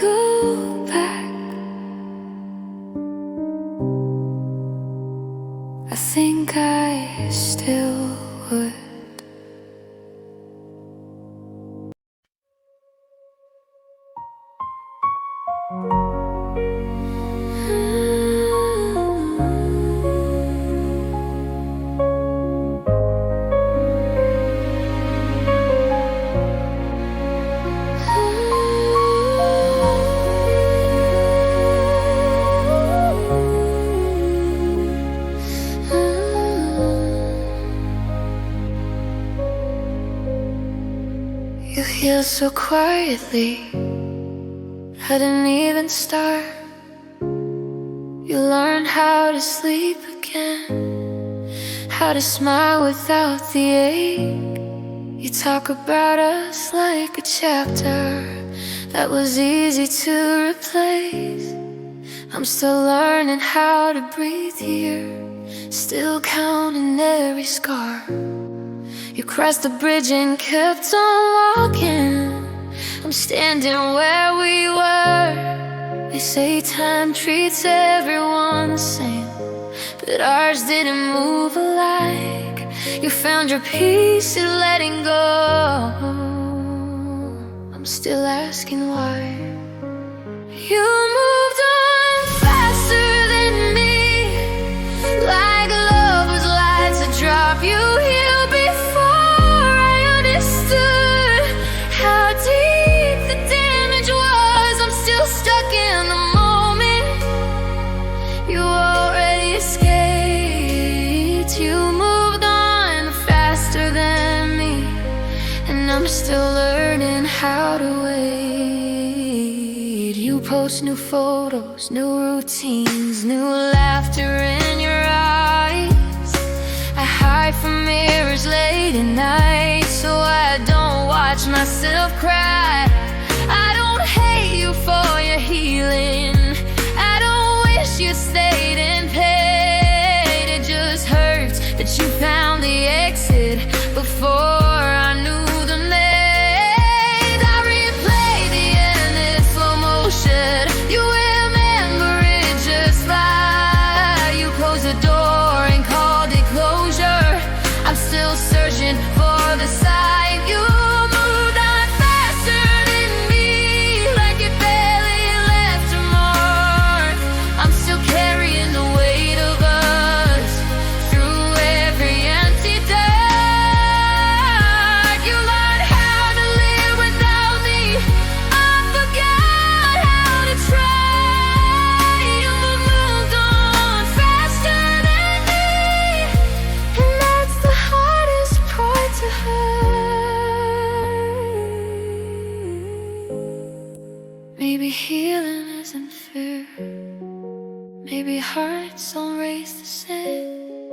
so quietly, I didn't even start. You learn how to sleep again, how to smile without the ache. You talk about us like a chapter that was easy to replace. I'm still learning how to breathe here, still counting every scar. You crossed the bridge and kept on walking. I'm standing where we were. They say time treats everyone the same, but ours didn't move alike. You found your peace in letting go. I'm still asking why. You moved on faster than me, like love was lights that drop you here before I understood how deep the damage was. I'm still stuck in the moment. You already escaped. You moved on faster than me, and I'm still learning how to wait. You post new photos, new routines, new laughter in your eyes. I hide from mirrors late at night so I don't watch myself cry. I don't hate you for your healing, I don't wish you stayed in pain. It just hurts that you found the exit before I knew the name. I replay the end in slow motion. You remember it just like you closed the door and called it closure. I'm still searching for the sign. You moved on faster than me, like it barely left a mark. I'm still carrying the weight of us through every empty dark. You learned how to live without me, I forgot how to try. You moved on faster than me, and that's the hardest part to hide. Maybe healing isn't fair, maybe hearts don't raise the same.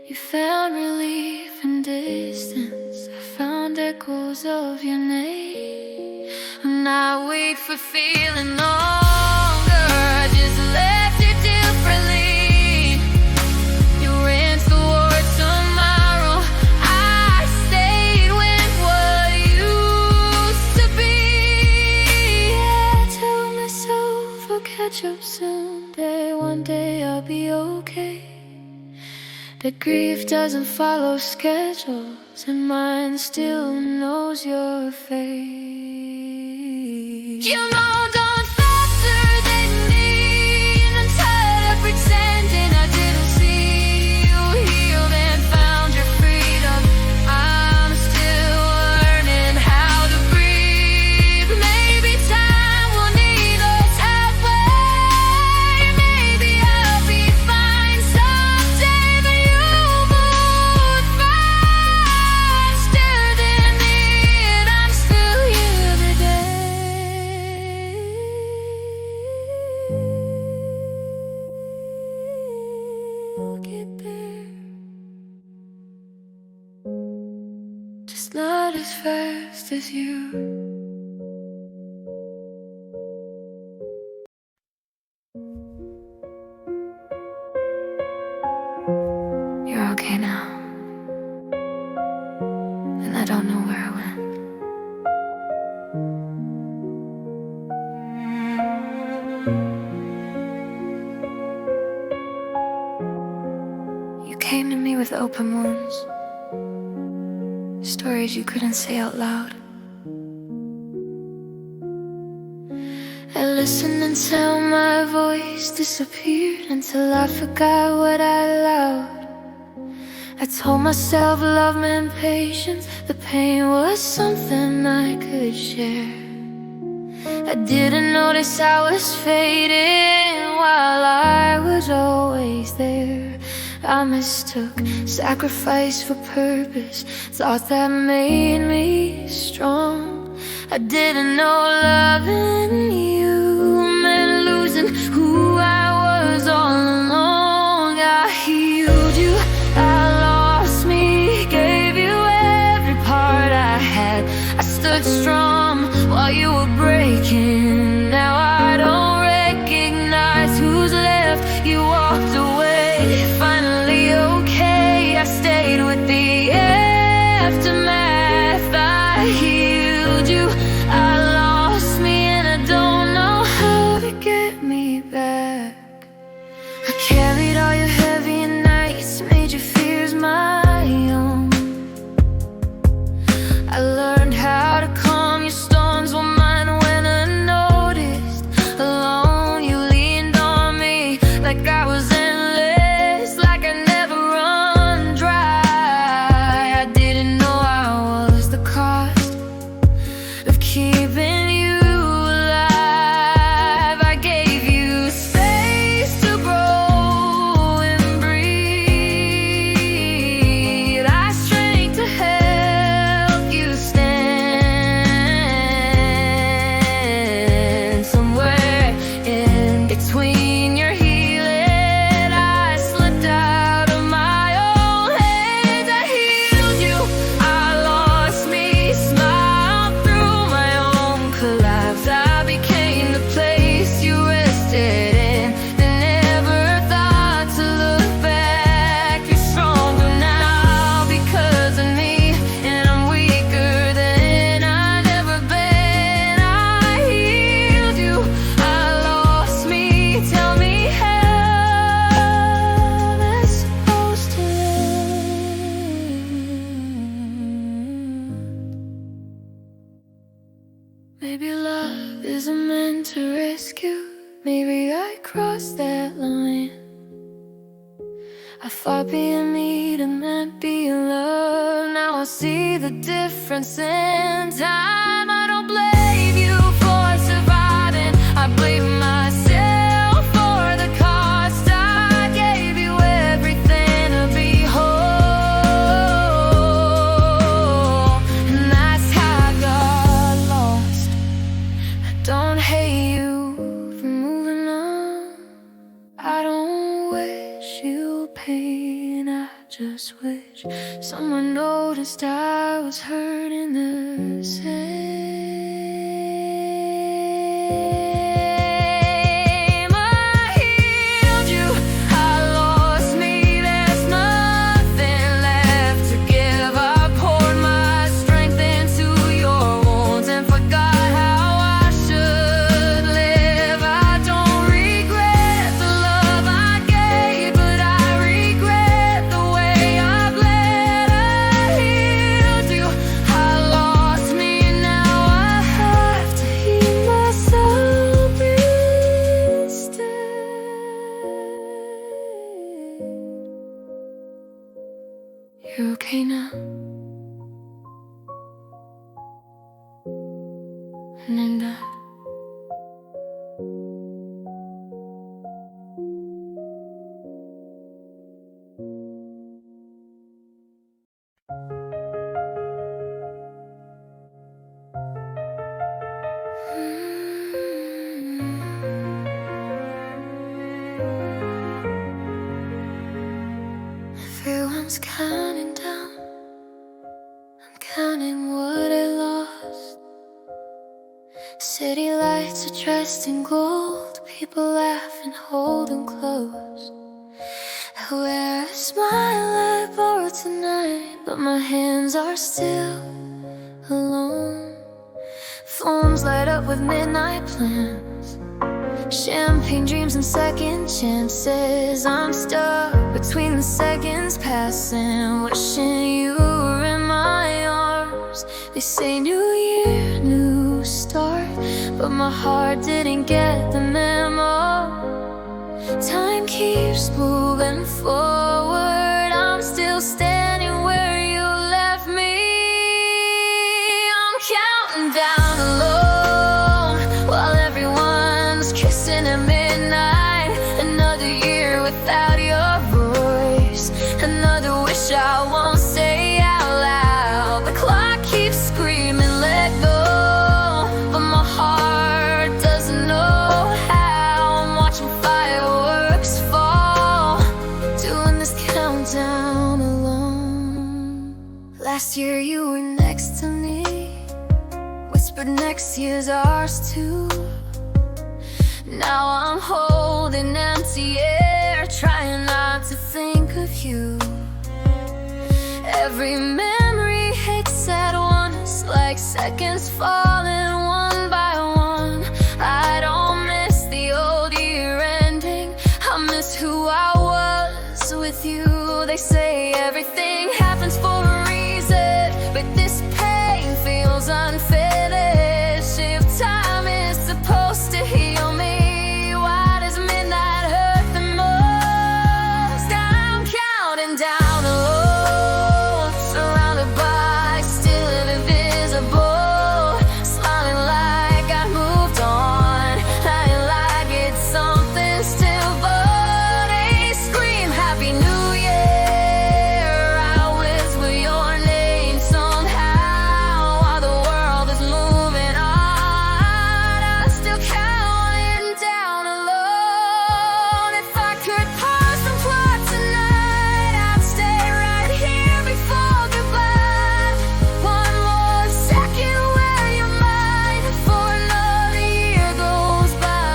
You found relief in distance, I found echoes of your name. And I wait for feeling longer, I just left it differently. You ran towards tomorrow, I stayed with what used to be. I tell myself I'll catch up soon, one day I'll be okay. That grief doesn't follow schedules, and mine still knows your fate. You moved on faster than me, and I'm tired of pretending I didn't see. You healed and found your freedom. I'm still learning how to breathe. Maybe time will meet us halfway. Maybe I'll be fine someday, but you moved faster than me, and I'm still here today. We'll get there, just not as fast as you. You're okay now, and I don't know where I went. You came to me with open wounds, stories you couldn't say out loud. I listened until my voice disappeared, until I forgot what I allowed. I told myself love meant patience, the pain was something I could share. I didn't notice I was fading while I was always there. I mistook sacrifice for purpose, thought that made me strong. I didn't know loving you meant losing who I was all along. I healed you, I lost me, gave you every part I had. I stood strong while you were breaking. Now I don't recognize who's left. You walked away, finally okay. I stayed with the aftermath. I healed you, I lost me, and I don't know how to get me back. I carried all your heavy nights, made your fears my own. I learned how to calm your storms while mine went unnoticed. Alone, you leaned on me like I was endless, like I never run dry. I didn't know I was the cost of keeping you alive. I gave you space to grow and breathe. I strength to help you stand. Somewhere in between your healing, I slipped out of my own hands. I healed you, I lost me, smiled through my own collapse. I became the place you rested in, and never thought to look back. You're stronger now because of me, and I'm weaker than I've ever been. I healed you, I lost me. Tell me how that's supposed to end. Maybe love isn't meant to rescue. Maybe I crossed that line. I thought being needed meant being loved. Now I see the difference in time. I don't blame you for surviving, I blame myself for the cost. I gave you everything to be whole, and that's how I got lost. I don't hate you for moving on. I don't wish you pain. I just wish someone noticed I was hurting the same. I healed you, I lost me. There's nothing left to give. I poured my strength into your wounds and forgot how I should live. I don't regret the love I gave, but I regret the way I've led. I healed you, I lost me, now I have to heal myself instead. You're okay now, and everyone's counting down. I'm counting what I lost. City lights are dressed in gold, people laughing, holding close. I wear a smile I borrowed tonight, but my hands are still alone. Phones light up with midnight plans, champagne dreams and second chances. I'm stuck between the seconds passing, wishing you were in my arms. They say new year, new start, but my heart didn't get the memo. Time keeps moving forward, I'm still standing where you left me. I'm counting down alone while everyone's kissing at midnight. Another year without your voice, another wish I won't say out loud. The clock keeps screaming, let go. Last year you were next to me, whispered next year's ours too. Now I'm holding empty air, trying not to think of you. Every memory hits at once, like seconds falling one by one. I don't miss the old year ending, I miss who I was with you. They say everything happens for a reason, but this pain feels unfinished. If time is supposed to heal me, why does midnight hurt the most? I'm counting down alone, surrounded by still invisible, smiling like I moved on, lying like it's something still, but they scream Happy New Year. I whisper your name somehow while the world is moving on. I'm still counting down alone. If I could pause the plot tonight, I'd stay right here before goodbye. One more second where you're mine before another year goes by.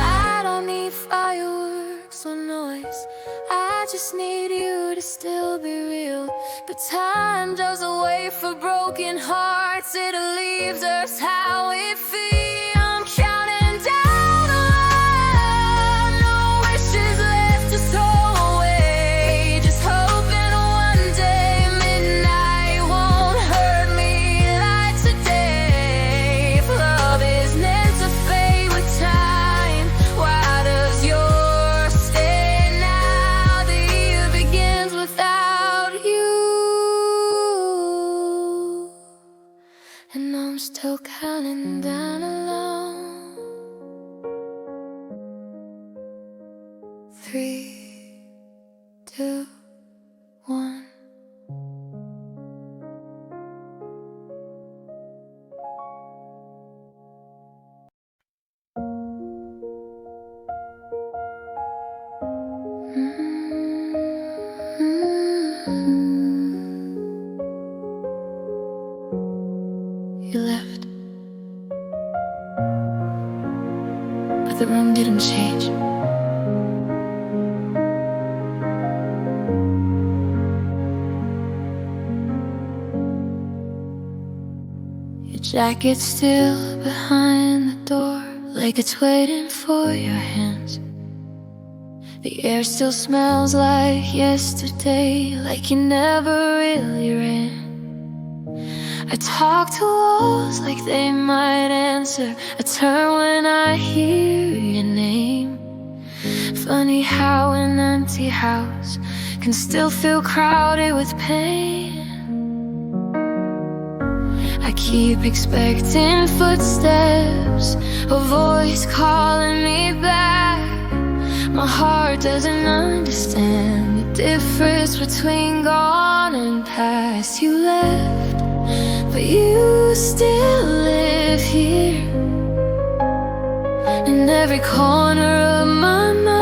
I don't need fireworks or noise, I just need you to still be real. But time does away for broken hearts, it leaves us how we feel. I'm counting down alone, no wishes left to throw away, just hoping one day midnight won't hurt me like today. If love is meant to fade with time, why does yours stay now? The year begins without you, and I'm still counting down alone. 3, 2, 1. You left, but the room didn't change. Your jacket's still behind the door, like it's waiting for your hands. The air still smells like yesterday, like you never really ran. I talk to walls like they might answer, I turn when I hear your name. Funny how an empty house can still feel crowded with pain. I keep expecting footsteps, a voice calling me back. My heart doesn't understand the difference between gone and past. You left, but you still live here, in every corner of my mind.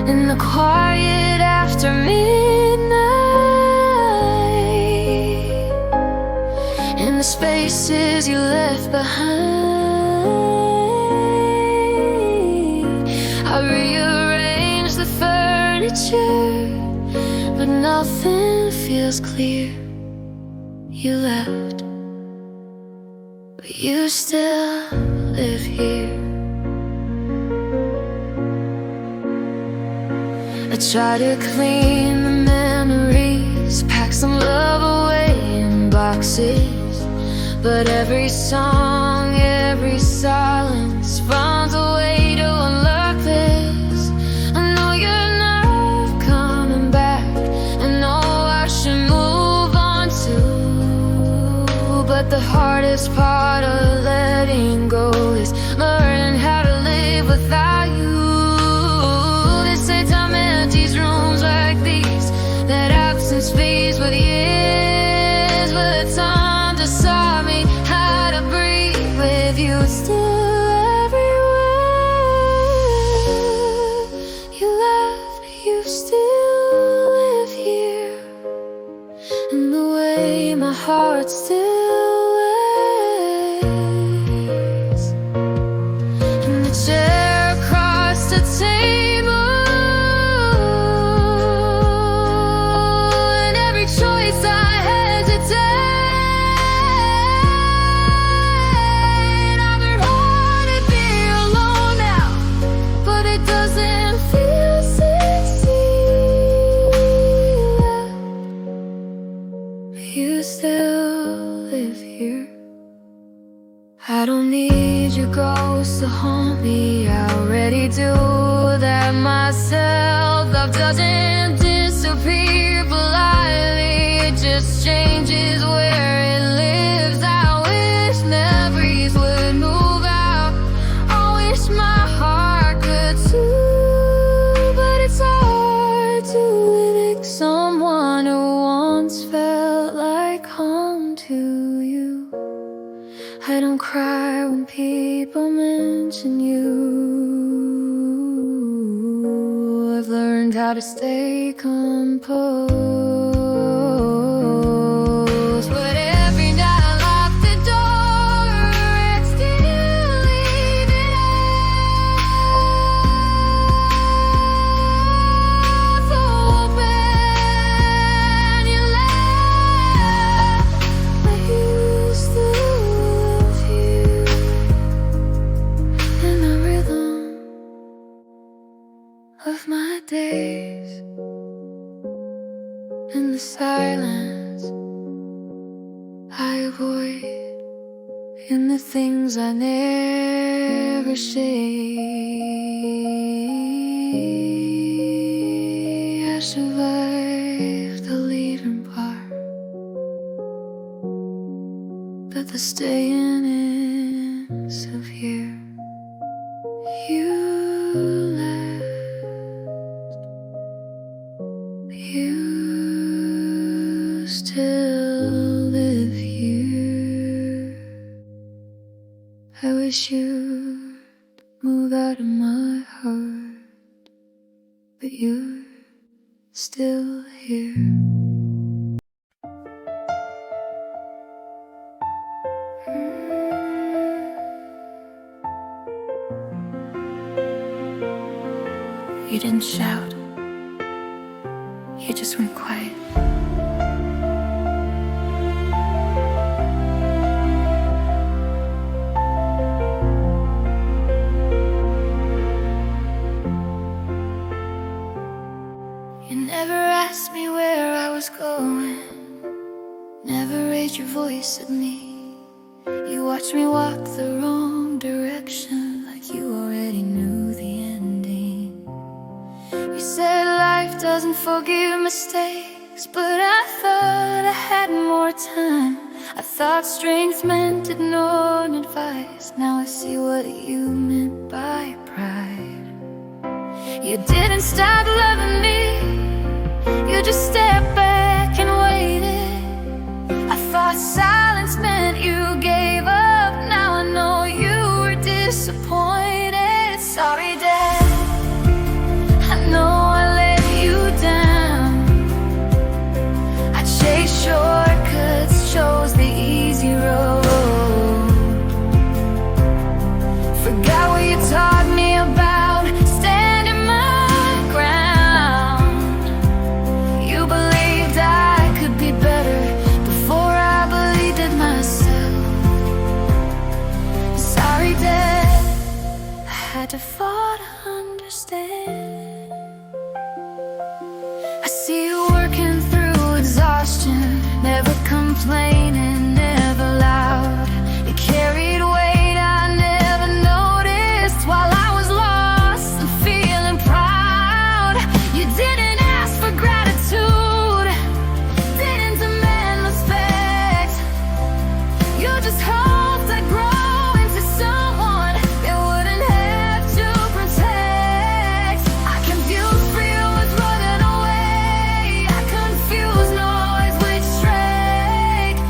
In the quiet after midnight, in the spaces you left behind, I rearrange the furniture, but nothing feels clear. You left, but you still live here. I try to clean the memories, pack some love away in boxes, but every song, every silence finds a way to unlock this. I know you're not coming back, I know I should move on too, but the hardest part of letting go is learning how to live without you. They say time empties rooms like these, that absence fades with years, but time just taught me how to breathe with you still everywhere. You left, I don't need your ghost to haunt me, I already do that myself. Love doesn't disappear politely, it just changes where it lives. I wish memories would move out, I wish my heart could too, but it's hard to live with someone who once felt like home to you. I don't cry when people mention you. I've learned how to stay composed, but every night I lock the door and still leave it half open. You left, I used to love you in the rhythm of my days, in the silence I avoid, in the things I never say. I survived the leaving part, but the staying is severe. You you still live here. I wish you'd move out of my heart, but you're still here. You didn't shout, you just went quiet. You never asked me where I was going, never raised your voice at me. You watched me walk the wrong direction, like you already knew the ending. You said life doesn't forgive mistakes, but I thought I had more time. I thought strength meant ignoring advice. Now I see what you meant by pride. You didn't stop loving me, you just stepped back and waited. I thought silence meant you gave up. Now I know you were disappointed. Sorry, Dad, I know I let you down. I chased shortcuts, chose the easy road. Forgot what you taught me about standing my ground. You believed I could be better before I believed it myself. Sorry, Dad, I had to fall to understand. I see you working through exhaustion, never complaining, never loud. You carried weight I never noticed while I was lost and feeling proud. You didn't ask for gratitude, didn't demand respect. You just hoped I'd grow into someone you wouldn't have to protect. I confused fear with running away, I confused noise with strength.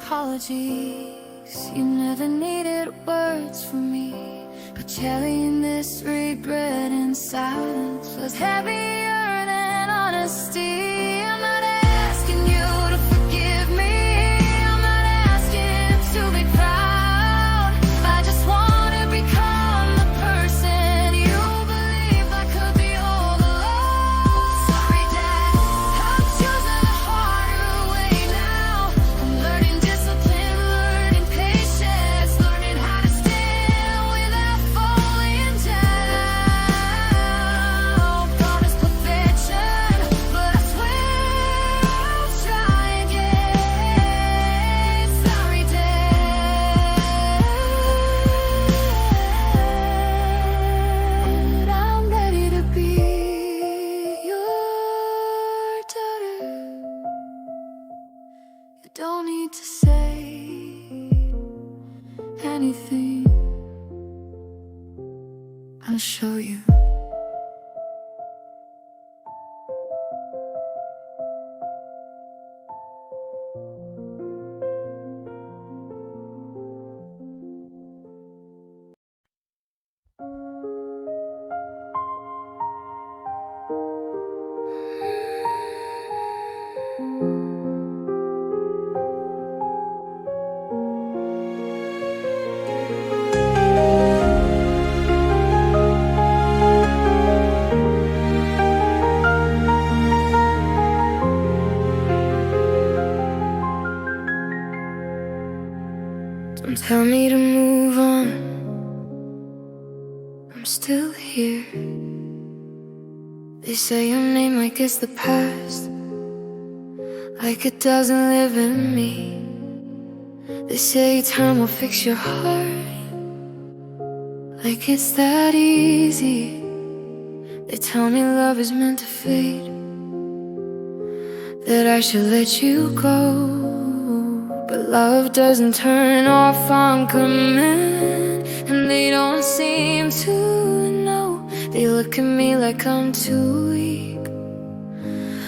apologies. You never needed words from me, but carrying this regret in silence was heavier than honesty. I'm not asking you to forgive me, I'm not asking to be proud. I just want to become the person you believed I could be all along. Sorry, Dad, I'm choosing the harder way now. I'm learning discipline, learning patience, learning how to stand without falling down. Promise perfection, but I swear I'll try again. Sorry, Dad, I'm ready to be your daughter. You don't need to say anything, I'll show you. Don't tell me to move on, I'm still here. They say your name like it's the past, like it doesn't live in me. They say time will fix your heart, like it's that easy. They tell me love is meant to fade, that I should let you go. But love doesn't turn off on command, and they don't seem to know. They look at me like I'm too weak,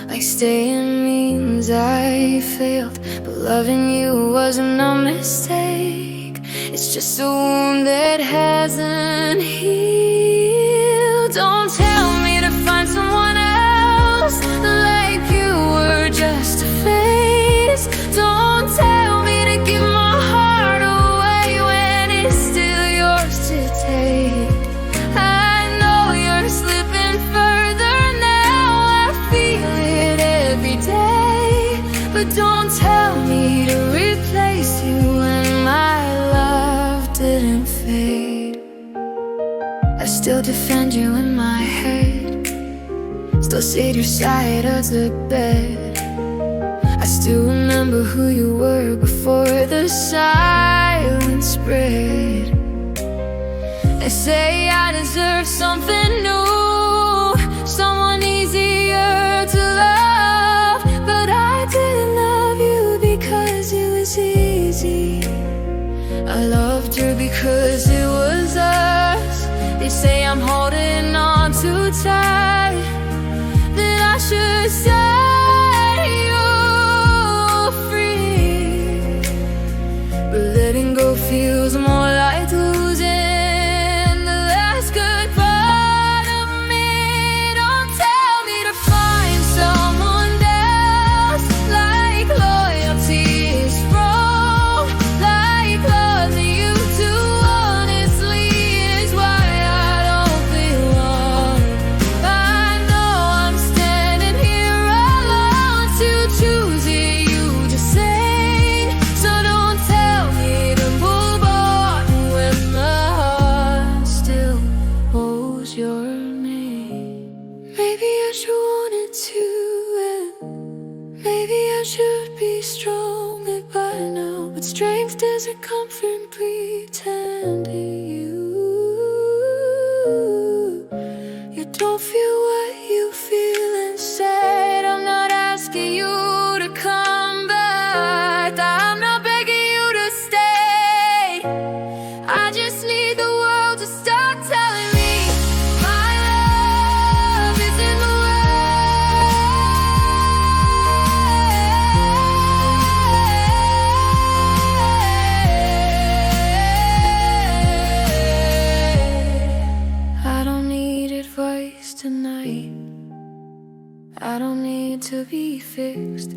like staying means I failed. But loving you wasn't a mistake, it's just a wound that hasn't healed. Don't tell me to find someone else, like you were just a phase. Don't tell me to give my heart away when it's still yours to take. I know you're slipping further now, I feel it every day. But don't tell me to replace you when my love didn't fade. I still defend you in my head, still sit your side of the bed. I still remember who you were before the silence spread. They say I deserve something new, someone easier to love. But I didn't love you because it was easy, I loved you because it was us. They say I'm holding on too tight, that I should set you free. But letting go feels more like losing the last good part of me. Don't tell me to find someone else, like loyalty is wrong, like loving you too honestly is why I don't belong. I know I'm standing here alone to choose it, you just say. So don't tell me to move on when my heart still holds your name. Maybe I should want it to end, maybe I should be stronger by now. But strength doesn't come from pretending. You don't feel what you feel inside. I'm not asking you to come back, I'm not begging you to stay. I just need the world to stop telling me my love is in the way. fixed.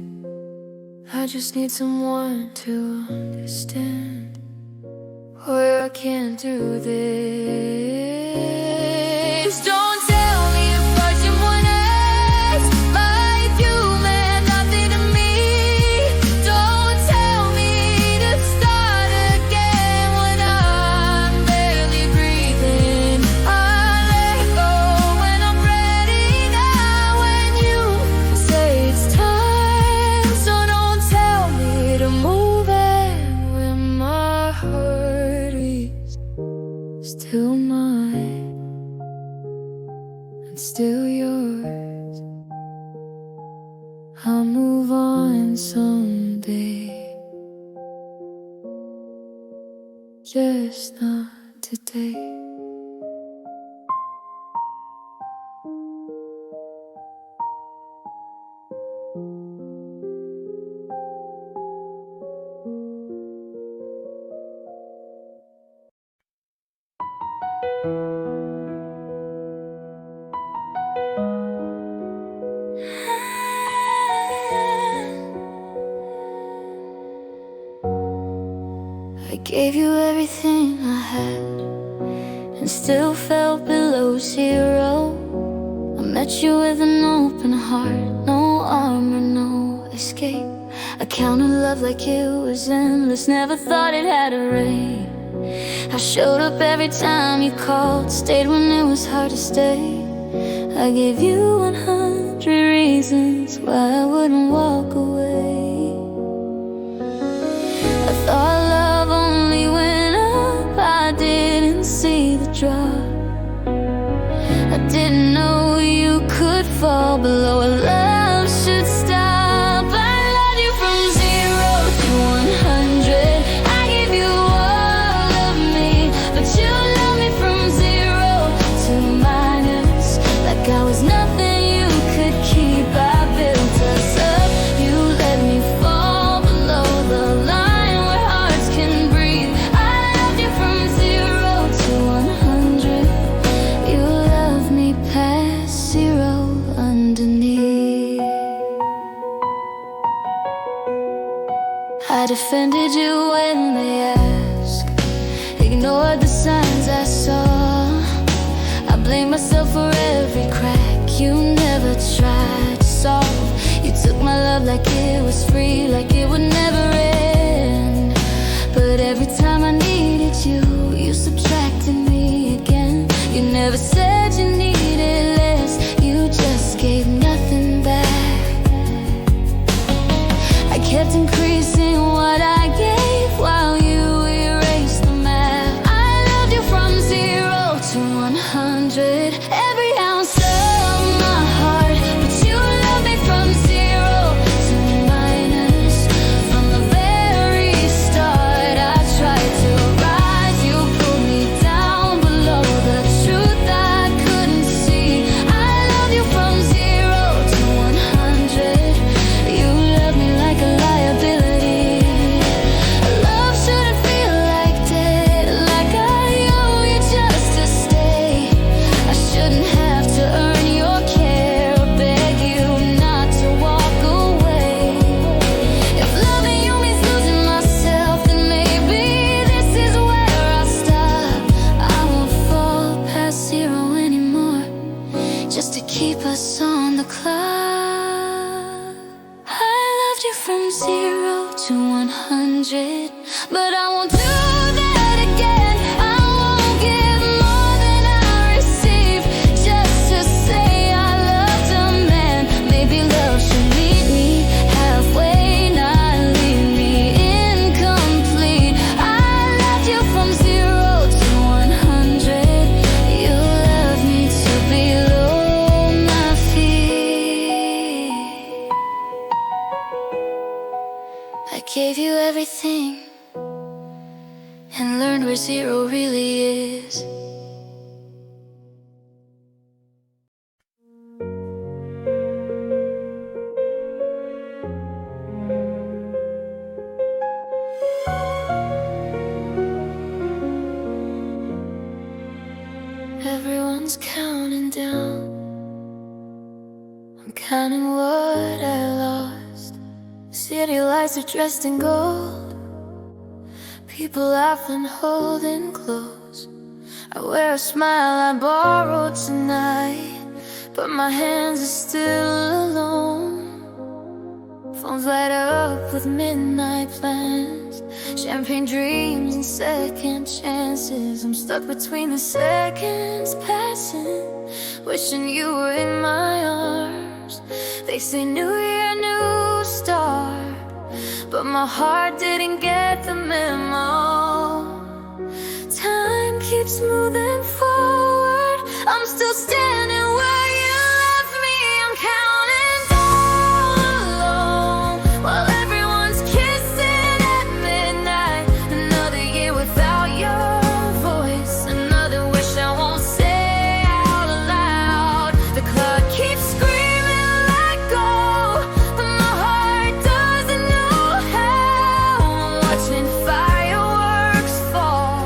I just need someone to understand, or I can't do this. Don't tell me to find someone else. Like you meant nothing to me. Don't tell me to start again when I'm barely breathing. I let go when I'm ready now, when you say it's time. So don't tell me to move it when my heart beats. Still mine and still yours. I'll move on someday, just not today. I gave you everything I had and still felt below zero. I met you with an open heart, no armor, no escape. I counted love like it was endless, never thought it had a rate. I showed up every time you called, stayed when it was hard to stay. I gave you 100 reasons why I wouldn't walk away. I thought love only went up, I didn't see the drop. I didn't know you could fall below. A love should stop. I loved you from 0 to 100. I gave you all of me, but you loved me from 0 to minus. Like I was nothing you could keep. I built us up, you let me fall below the line where hearts can breathe. I loved you from 0 to 100. You love me past 0 underneath. I defended you when they asked, ignored the signs I saw. I blame myself for every crack you never tried to solve. You took my love like it was free, like it would never end. But every time I needed you, you subtracted me again. You never said you needed less, you just gave nothing back. I kept increasing what I gave while you erased the map. I loved you from 0 to 100, every ounce of my heart. But you loved me from 0 to minus. From the very start, I tried to rise, you pulled me down below the truth I couldn't see. I loved you from 0 to 100. You loved me like a liability. Love shouldn't feel like debt, like I owe you just to stay. I shouldn't have to earn your care or beg you not to walk away. If loving you means losing myself, then maybe this is where I stop. I won't fall past 0 anymore, just to keep us on the clock. I loved you from 0 to 100, but I won't do that again. I won't give more than I receive, just to say I loved a man. Maybe love should meet me halfway, not leave me incomplete. I loved you from 0 to 100. You loved me to below my feet. I gave you everything and learned where 0 really is. Everyone's counting down. I'm counting what I lost. City lights are dressed in gold, people laughing, holding close. I wear a smile I borrowed tonight, but my hands are still alone. Phones light up with midnight plans, champagne dreams and second chances. I'm stuck between the seconds passing, wishing you were in my arms. They say new year, new start, but my heart didn't get the memo. Time keeps moving forward, I'm still standing where you left me. I'm counting down alone while everyone's kissing at midnight. Another year without your voice, another wish I won't say out loud. The clock keeps screaming, let go, but my heart doesn't know how. I'm watching fireworks fall,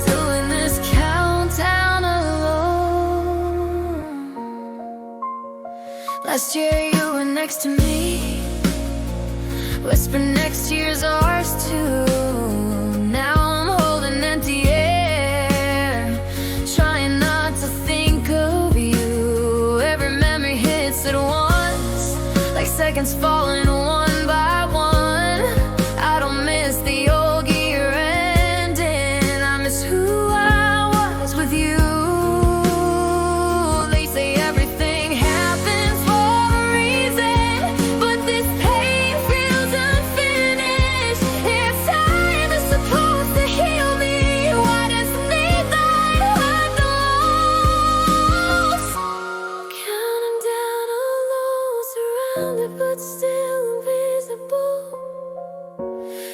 doing this countdown alone. Last year you were next to me, whisper next year's ours too. Now I'm holding empty air, trying not to think of you. Every memory hits at once, like seconds falling one by one. I don't miss the old year ending, I miss who I was with you. They say everything happens for a reason, but this pain feels unfinished. If time is supposed to heal me, why does midnight hurt the most? Counting down alone, surrounded but still invisible.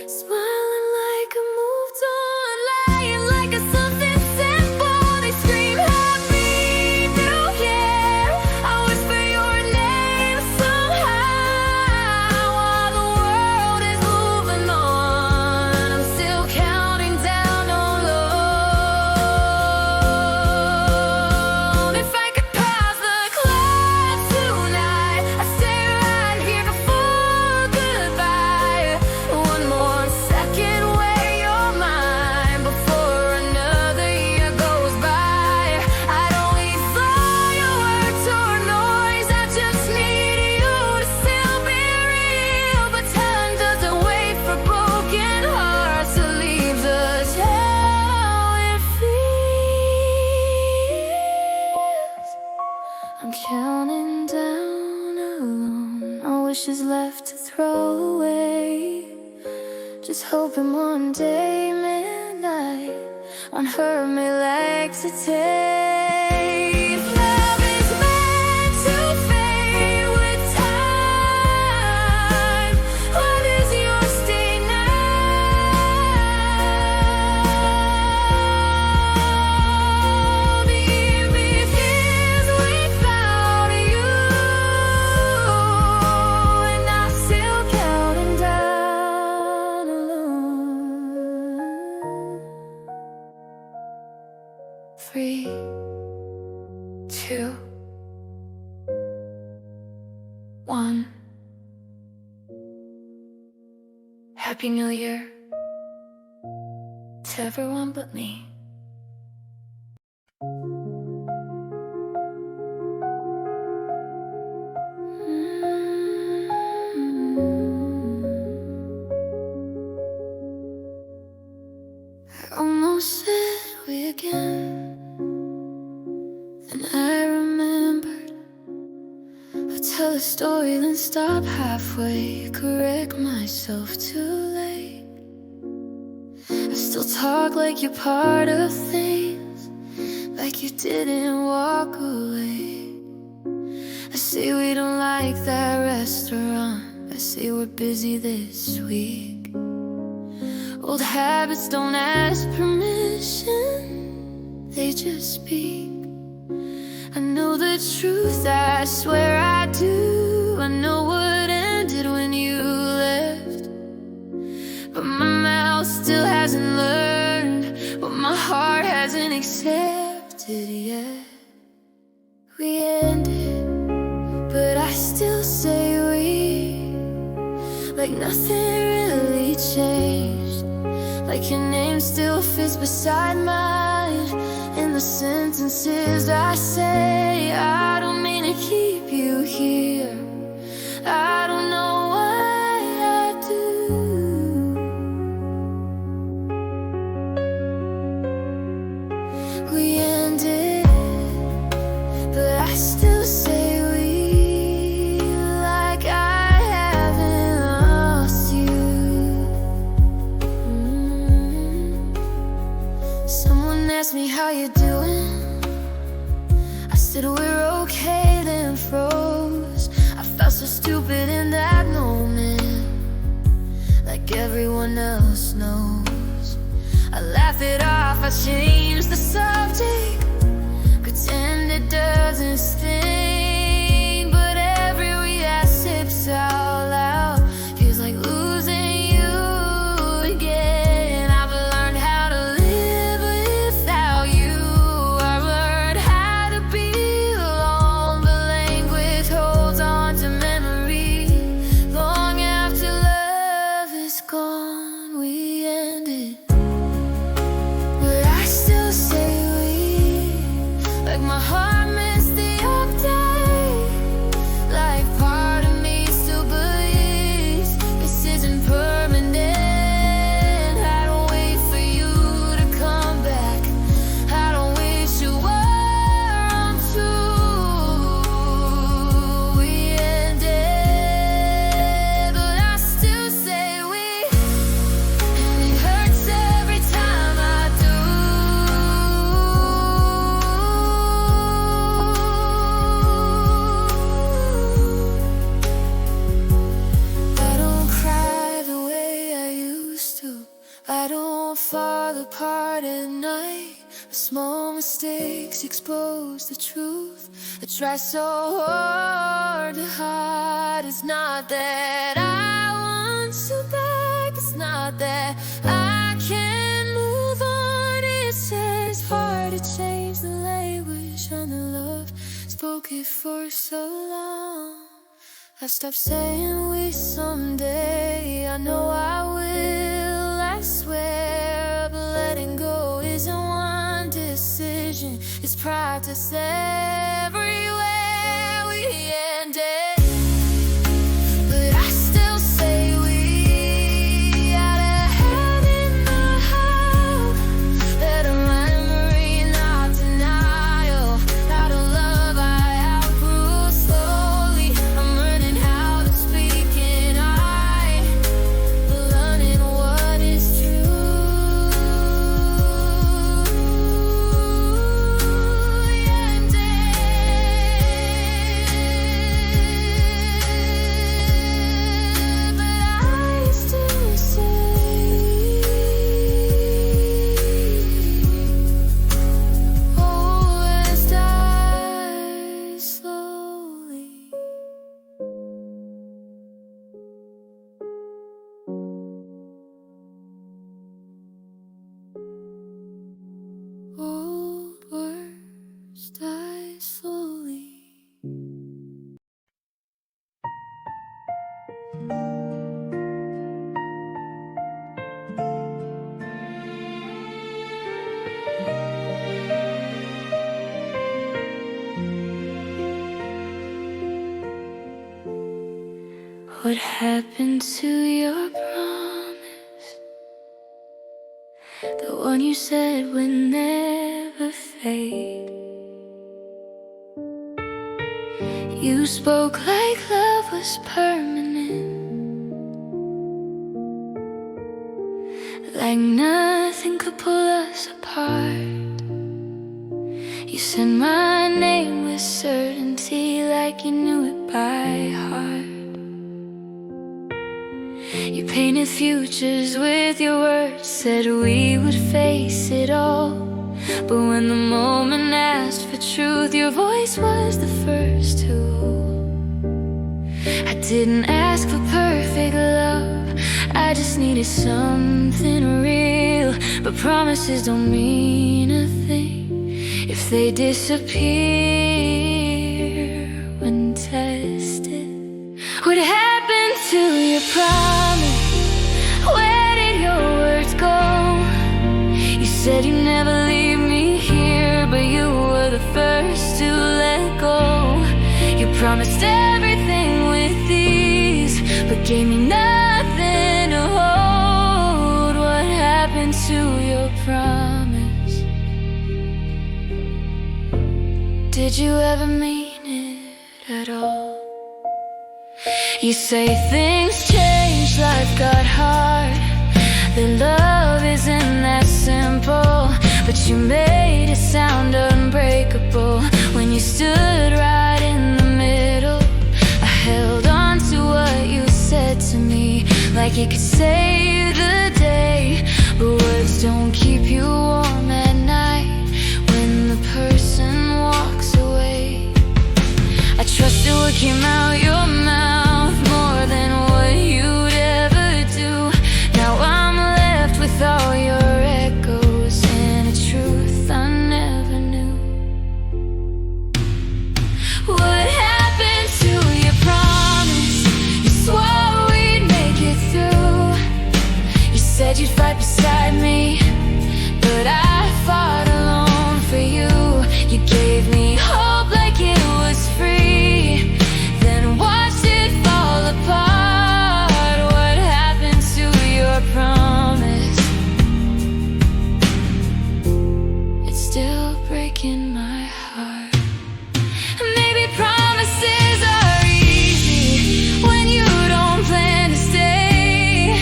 Smiling like I moved on, lying like it's something simple. They scream happy new year, I whisper your name somehow. While the world is moving on, I'm still counting down alone. If I could pause the clock tonight, I'd stay right here before goodbye. One more second where you're mine before another year goes by. I don't need fireworks or noise, I just need you to still be real. But time doesn't wait for broken hearts, it leaves us how it feels. I'm counting down alone, no wishes left to throw away. Just hoping one day midnight won't hurt me like today. If love is meant to fade with time, why does yours stay now? The year begins without you, and I'm still counting down alone. 3, 2, 1. Happy New Year to everyone but me. I almost said we again, then I remembered. I'll tell a story, then stop halfway, correct myself too late. I still talk like you're part of things, like you didn't walk away. I say we don't like that restaurant, I say we're busy this week. Old habits don't ask permission, they just speak. I know the truth, I swear I do. I know what ended when you left, but my mouth still hasn't learned what my heart hasn't accepted yet. We ended, but I still say we, like nothing really changed. Like your name still fits beside mine in the sentences I say. I don't mean to keep you here, I don't know why I do. We ended, but I still say we, like I haven't lost you. Someone asked me how you doing, I said we're okay, then froze. I felt so stupid in that moment, like everyone else knows. I laughed it off, I changed the subject, pretend it doesn't sting. But every react sips out loud feels like losing you again. I've learned how to live without you, I've learned how to be alone, but language holds on to memory long after love is gone. We ended, but I still say we, like my heart missed the update, like part of me still believes this isn't permanent. I don't wait for you to come back, I don't wish you were untrue. We ended, but I still say we, and it hurts every time I do. I don't cry the way I used to, I don't fall apart at night. The small mistakes expose the truth I try so hard to hide. It's not that I want you back, it's not that I can't move on. It's just hard to change the language on the love, spoke it for so long. I stopped saying we someday, I know I will, I swear. But letting go isn't one decision, it's practice everywhere. We ended, but I still say we, out of hand in the heart, let a memory, not denial. Out of love I outgrew slowly, I'm learning how to speak and I, learning what is true. We ended, but I still say, oh, as die slowly. Old words die slowly. What happened to your promise? The one you said would never fade. You spoke like love was permanent, like nothing could pull us apart. You said my name with certainty, like you knew it by heart. You painted futures with your words, said we would face it all. But when the moment asked for truth, your voice was the first tool. I didn't ask for perfect love, I just needed something real. But promises don't mean a thing if they disappear when tested. What happened to your promise? Where did your words go? You said you'd never leave me here, but you were the first to let go. You promised everything with ease, but gave me nothing to hold. What happened to your promise? Did you ever mean it at all? You say things change, life got hard, that love isn't that simple, but you made it sound unbreakable when you stood right in the middle. I held on to what you said to me, like it could save the day, but words don't keep you warm at night when the person walks away. I trusted what came out your mouth more than what you'd ever do. Now I'm left with all your echoes and a truth I never knew. What happened to your promise? You swore we'd make it through. You said you'd fight beside me, but I fought alone for you. You gave me hope like it was free, then watched it fall apart. What happened to your promise? It's still breaking my heart. Maybe promises are easy when you don't plan to stay.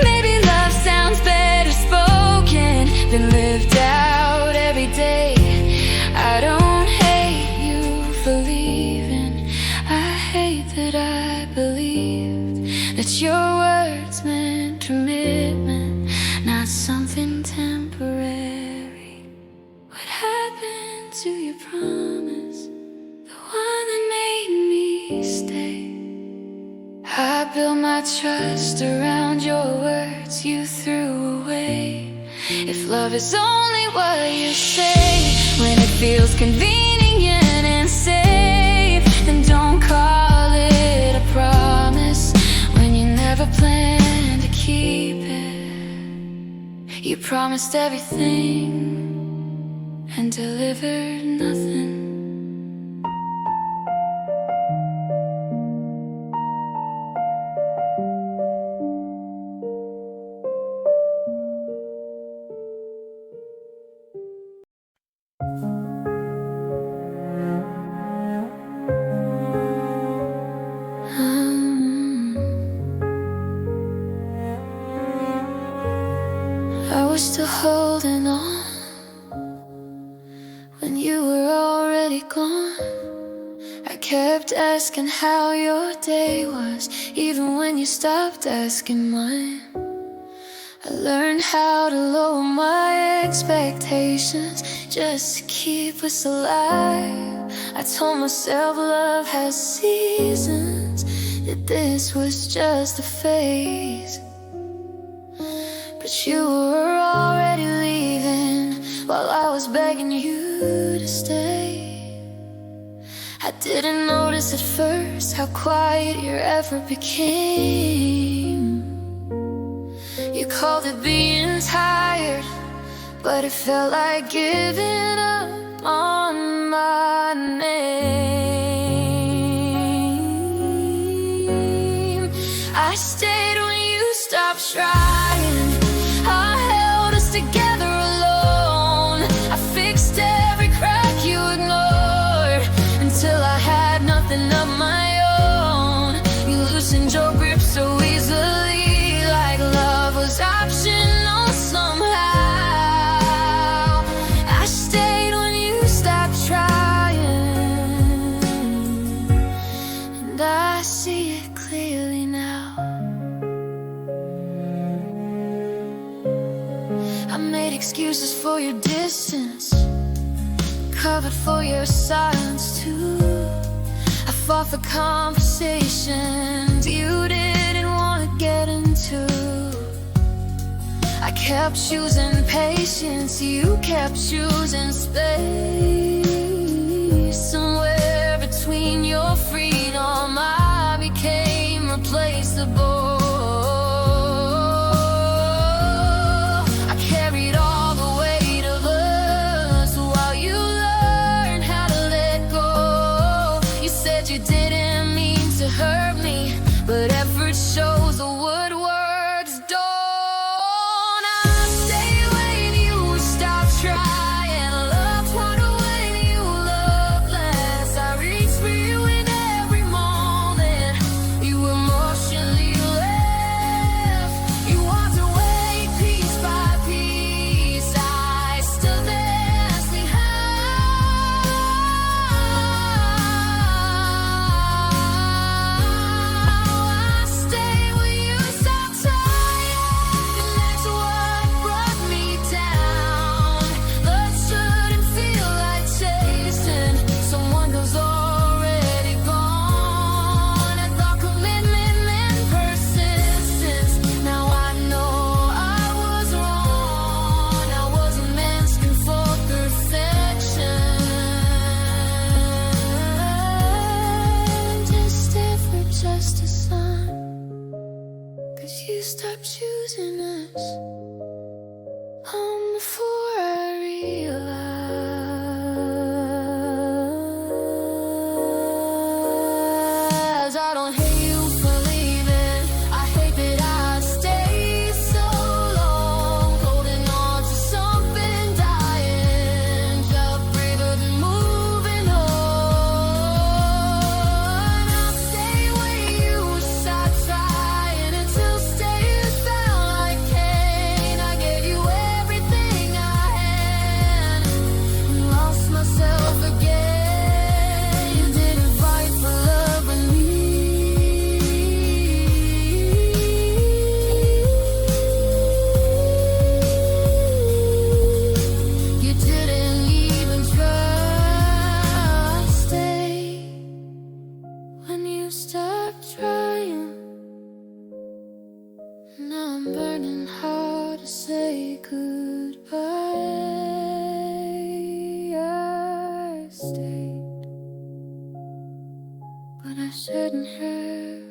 Maybe love sounds better spoken than lived out every day. I don't hate you for leaving, I hate that I believed that your words meant commitment, not something temporary. What happened to your promise? The one that made me stay. I built my trust around your words you threw away. If love is only what you say, when it feels convenient and safe, then don't call it a promise when you never plan to keep it. You promised everything and delivered nothing. I was still holding on when you were already gone. I kept asking how your day was, even when you stopped asking mine. I learned how to lower my expectations just to keep us alive. I told myself love has seasons, that this was just a phase. But you were already leaving while I was begging you to stay. I didn't notice at first how quiet your effort became. You called it being tired, but it felt like giving up on my name. I stayed when you stopped trying. I held us together alone. I fixed every crack you ignored until I had nothing of my own. You loosened your grip so easily, like love was optional somehow. I stayed when you stopped trying, and I see it clearly now. I made excuses for your distance, covered for your silence too. I fought for conversations you didn't want to get into. I kept choosing patience, you kept choosing space. Somewhere between your freedom I became replaced. invisible. I carried all the weight of us while you learned how to let go. You said you didn't mean to hurt me, but effort shows the woodworks don't. I stay when you stop trying, loved harder when you love less. I reach for you in every moment you emotionally left. You walked away piece by piece, I still ask me how. I stay when you stop trying, and that's what brought me down. Love shouldn't feel like chasing someone who's already gone. I thought commitment meant persistence. Now I know I was wrong. I wasn't asking for perfection, just effort, just a sign. 'Cause you stopped choosing us before I realized. I don't hate you for leaving, I hate that I stayed so long, holding on to something dying, just braver than moving on. I'll stay when you stop trying, until stay felt like Cain. I gave you everything I had, and lost myself again. You didn't fight for love with me. You didn't even try. Stay when you stopped trying. Now I'm burning hard to say goodbye. I stayed, but I shouldn't have.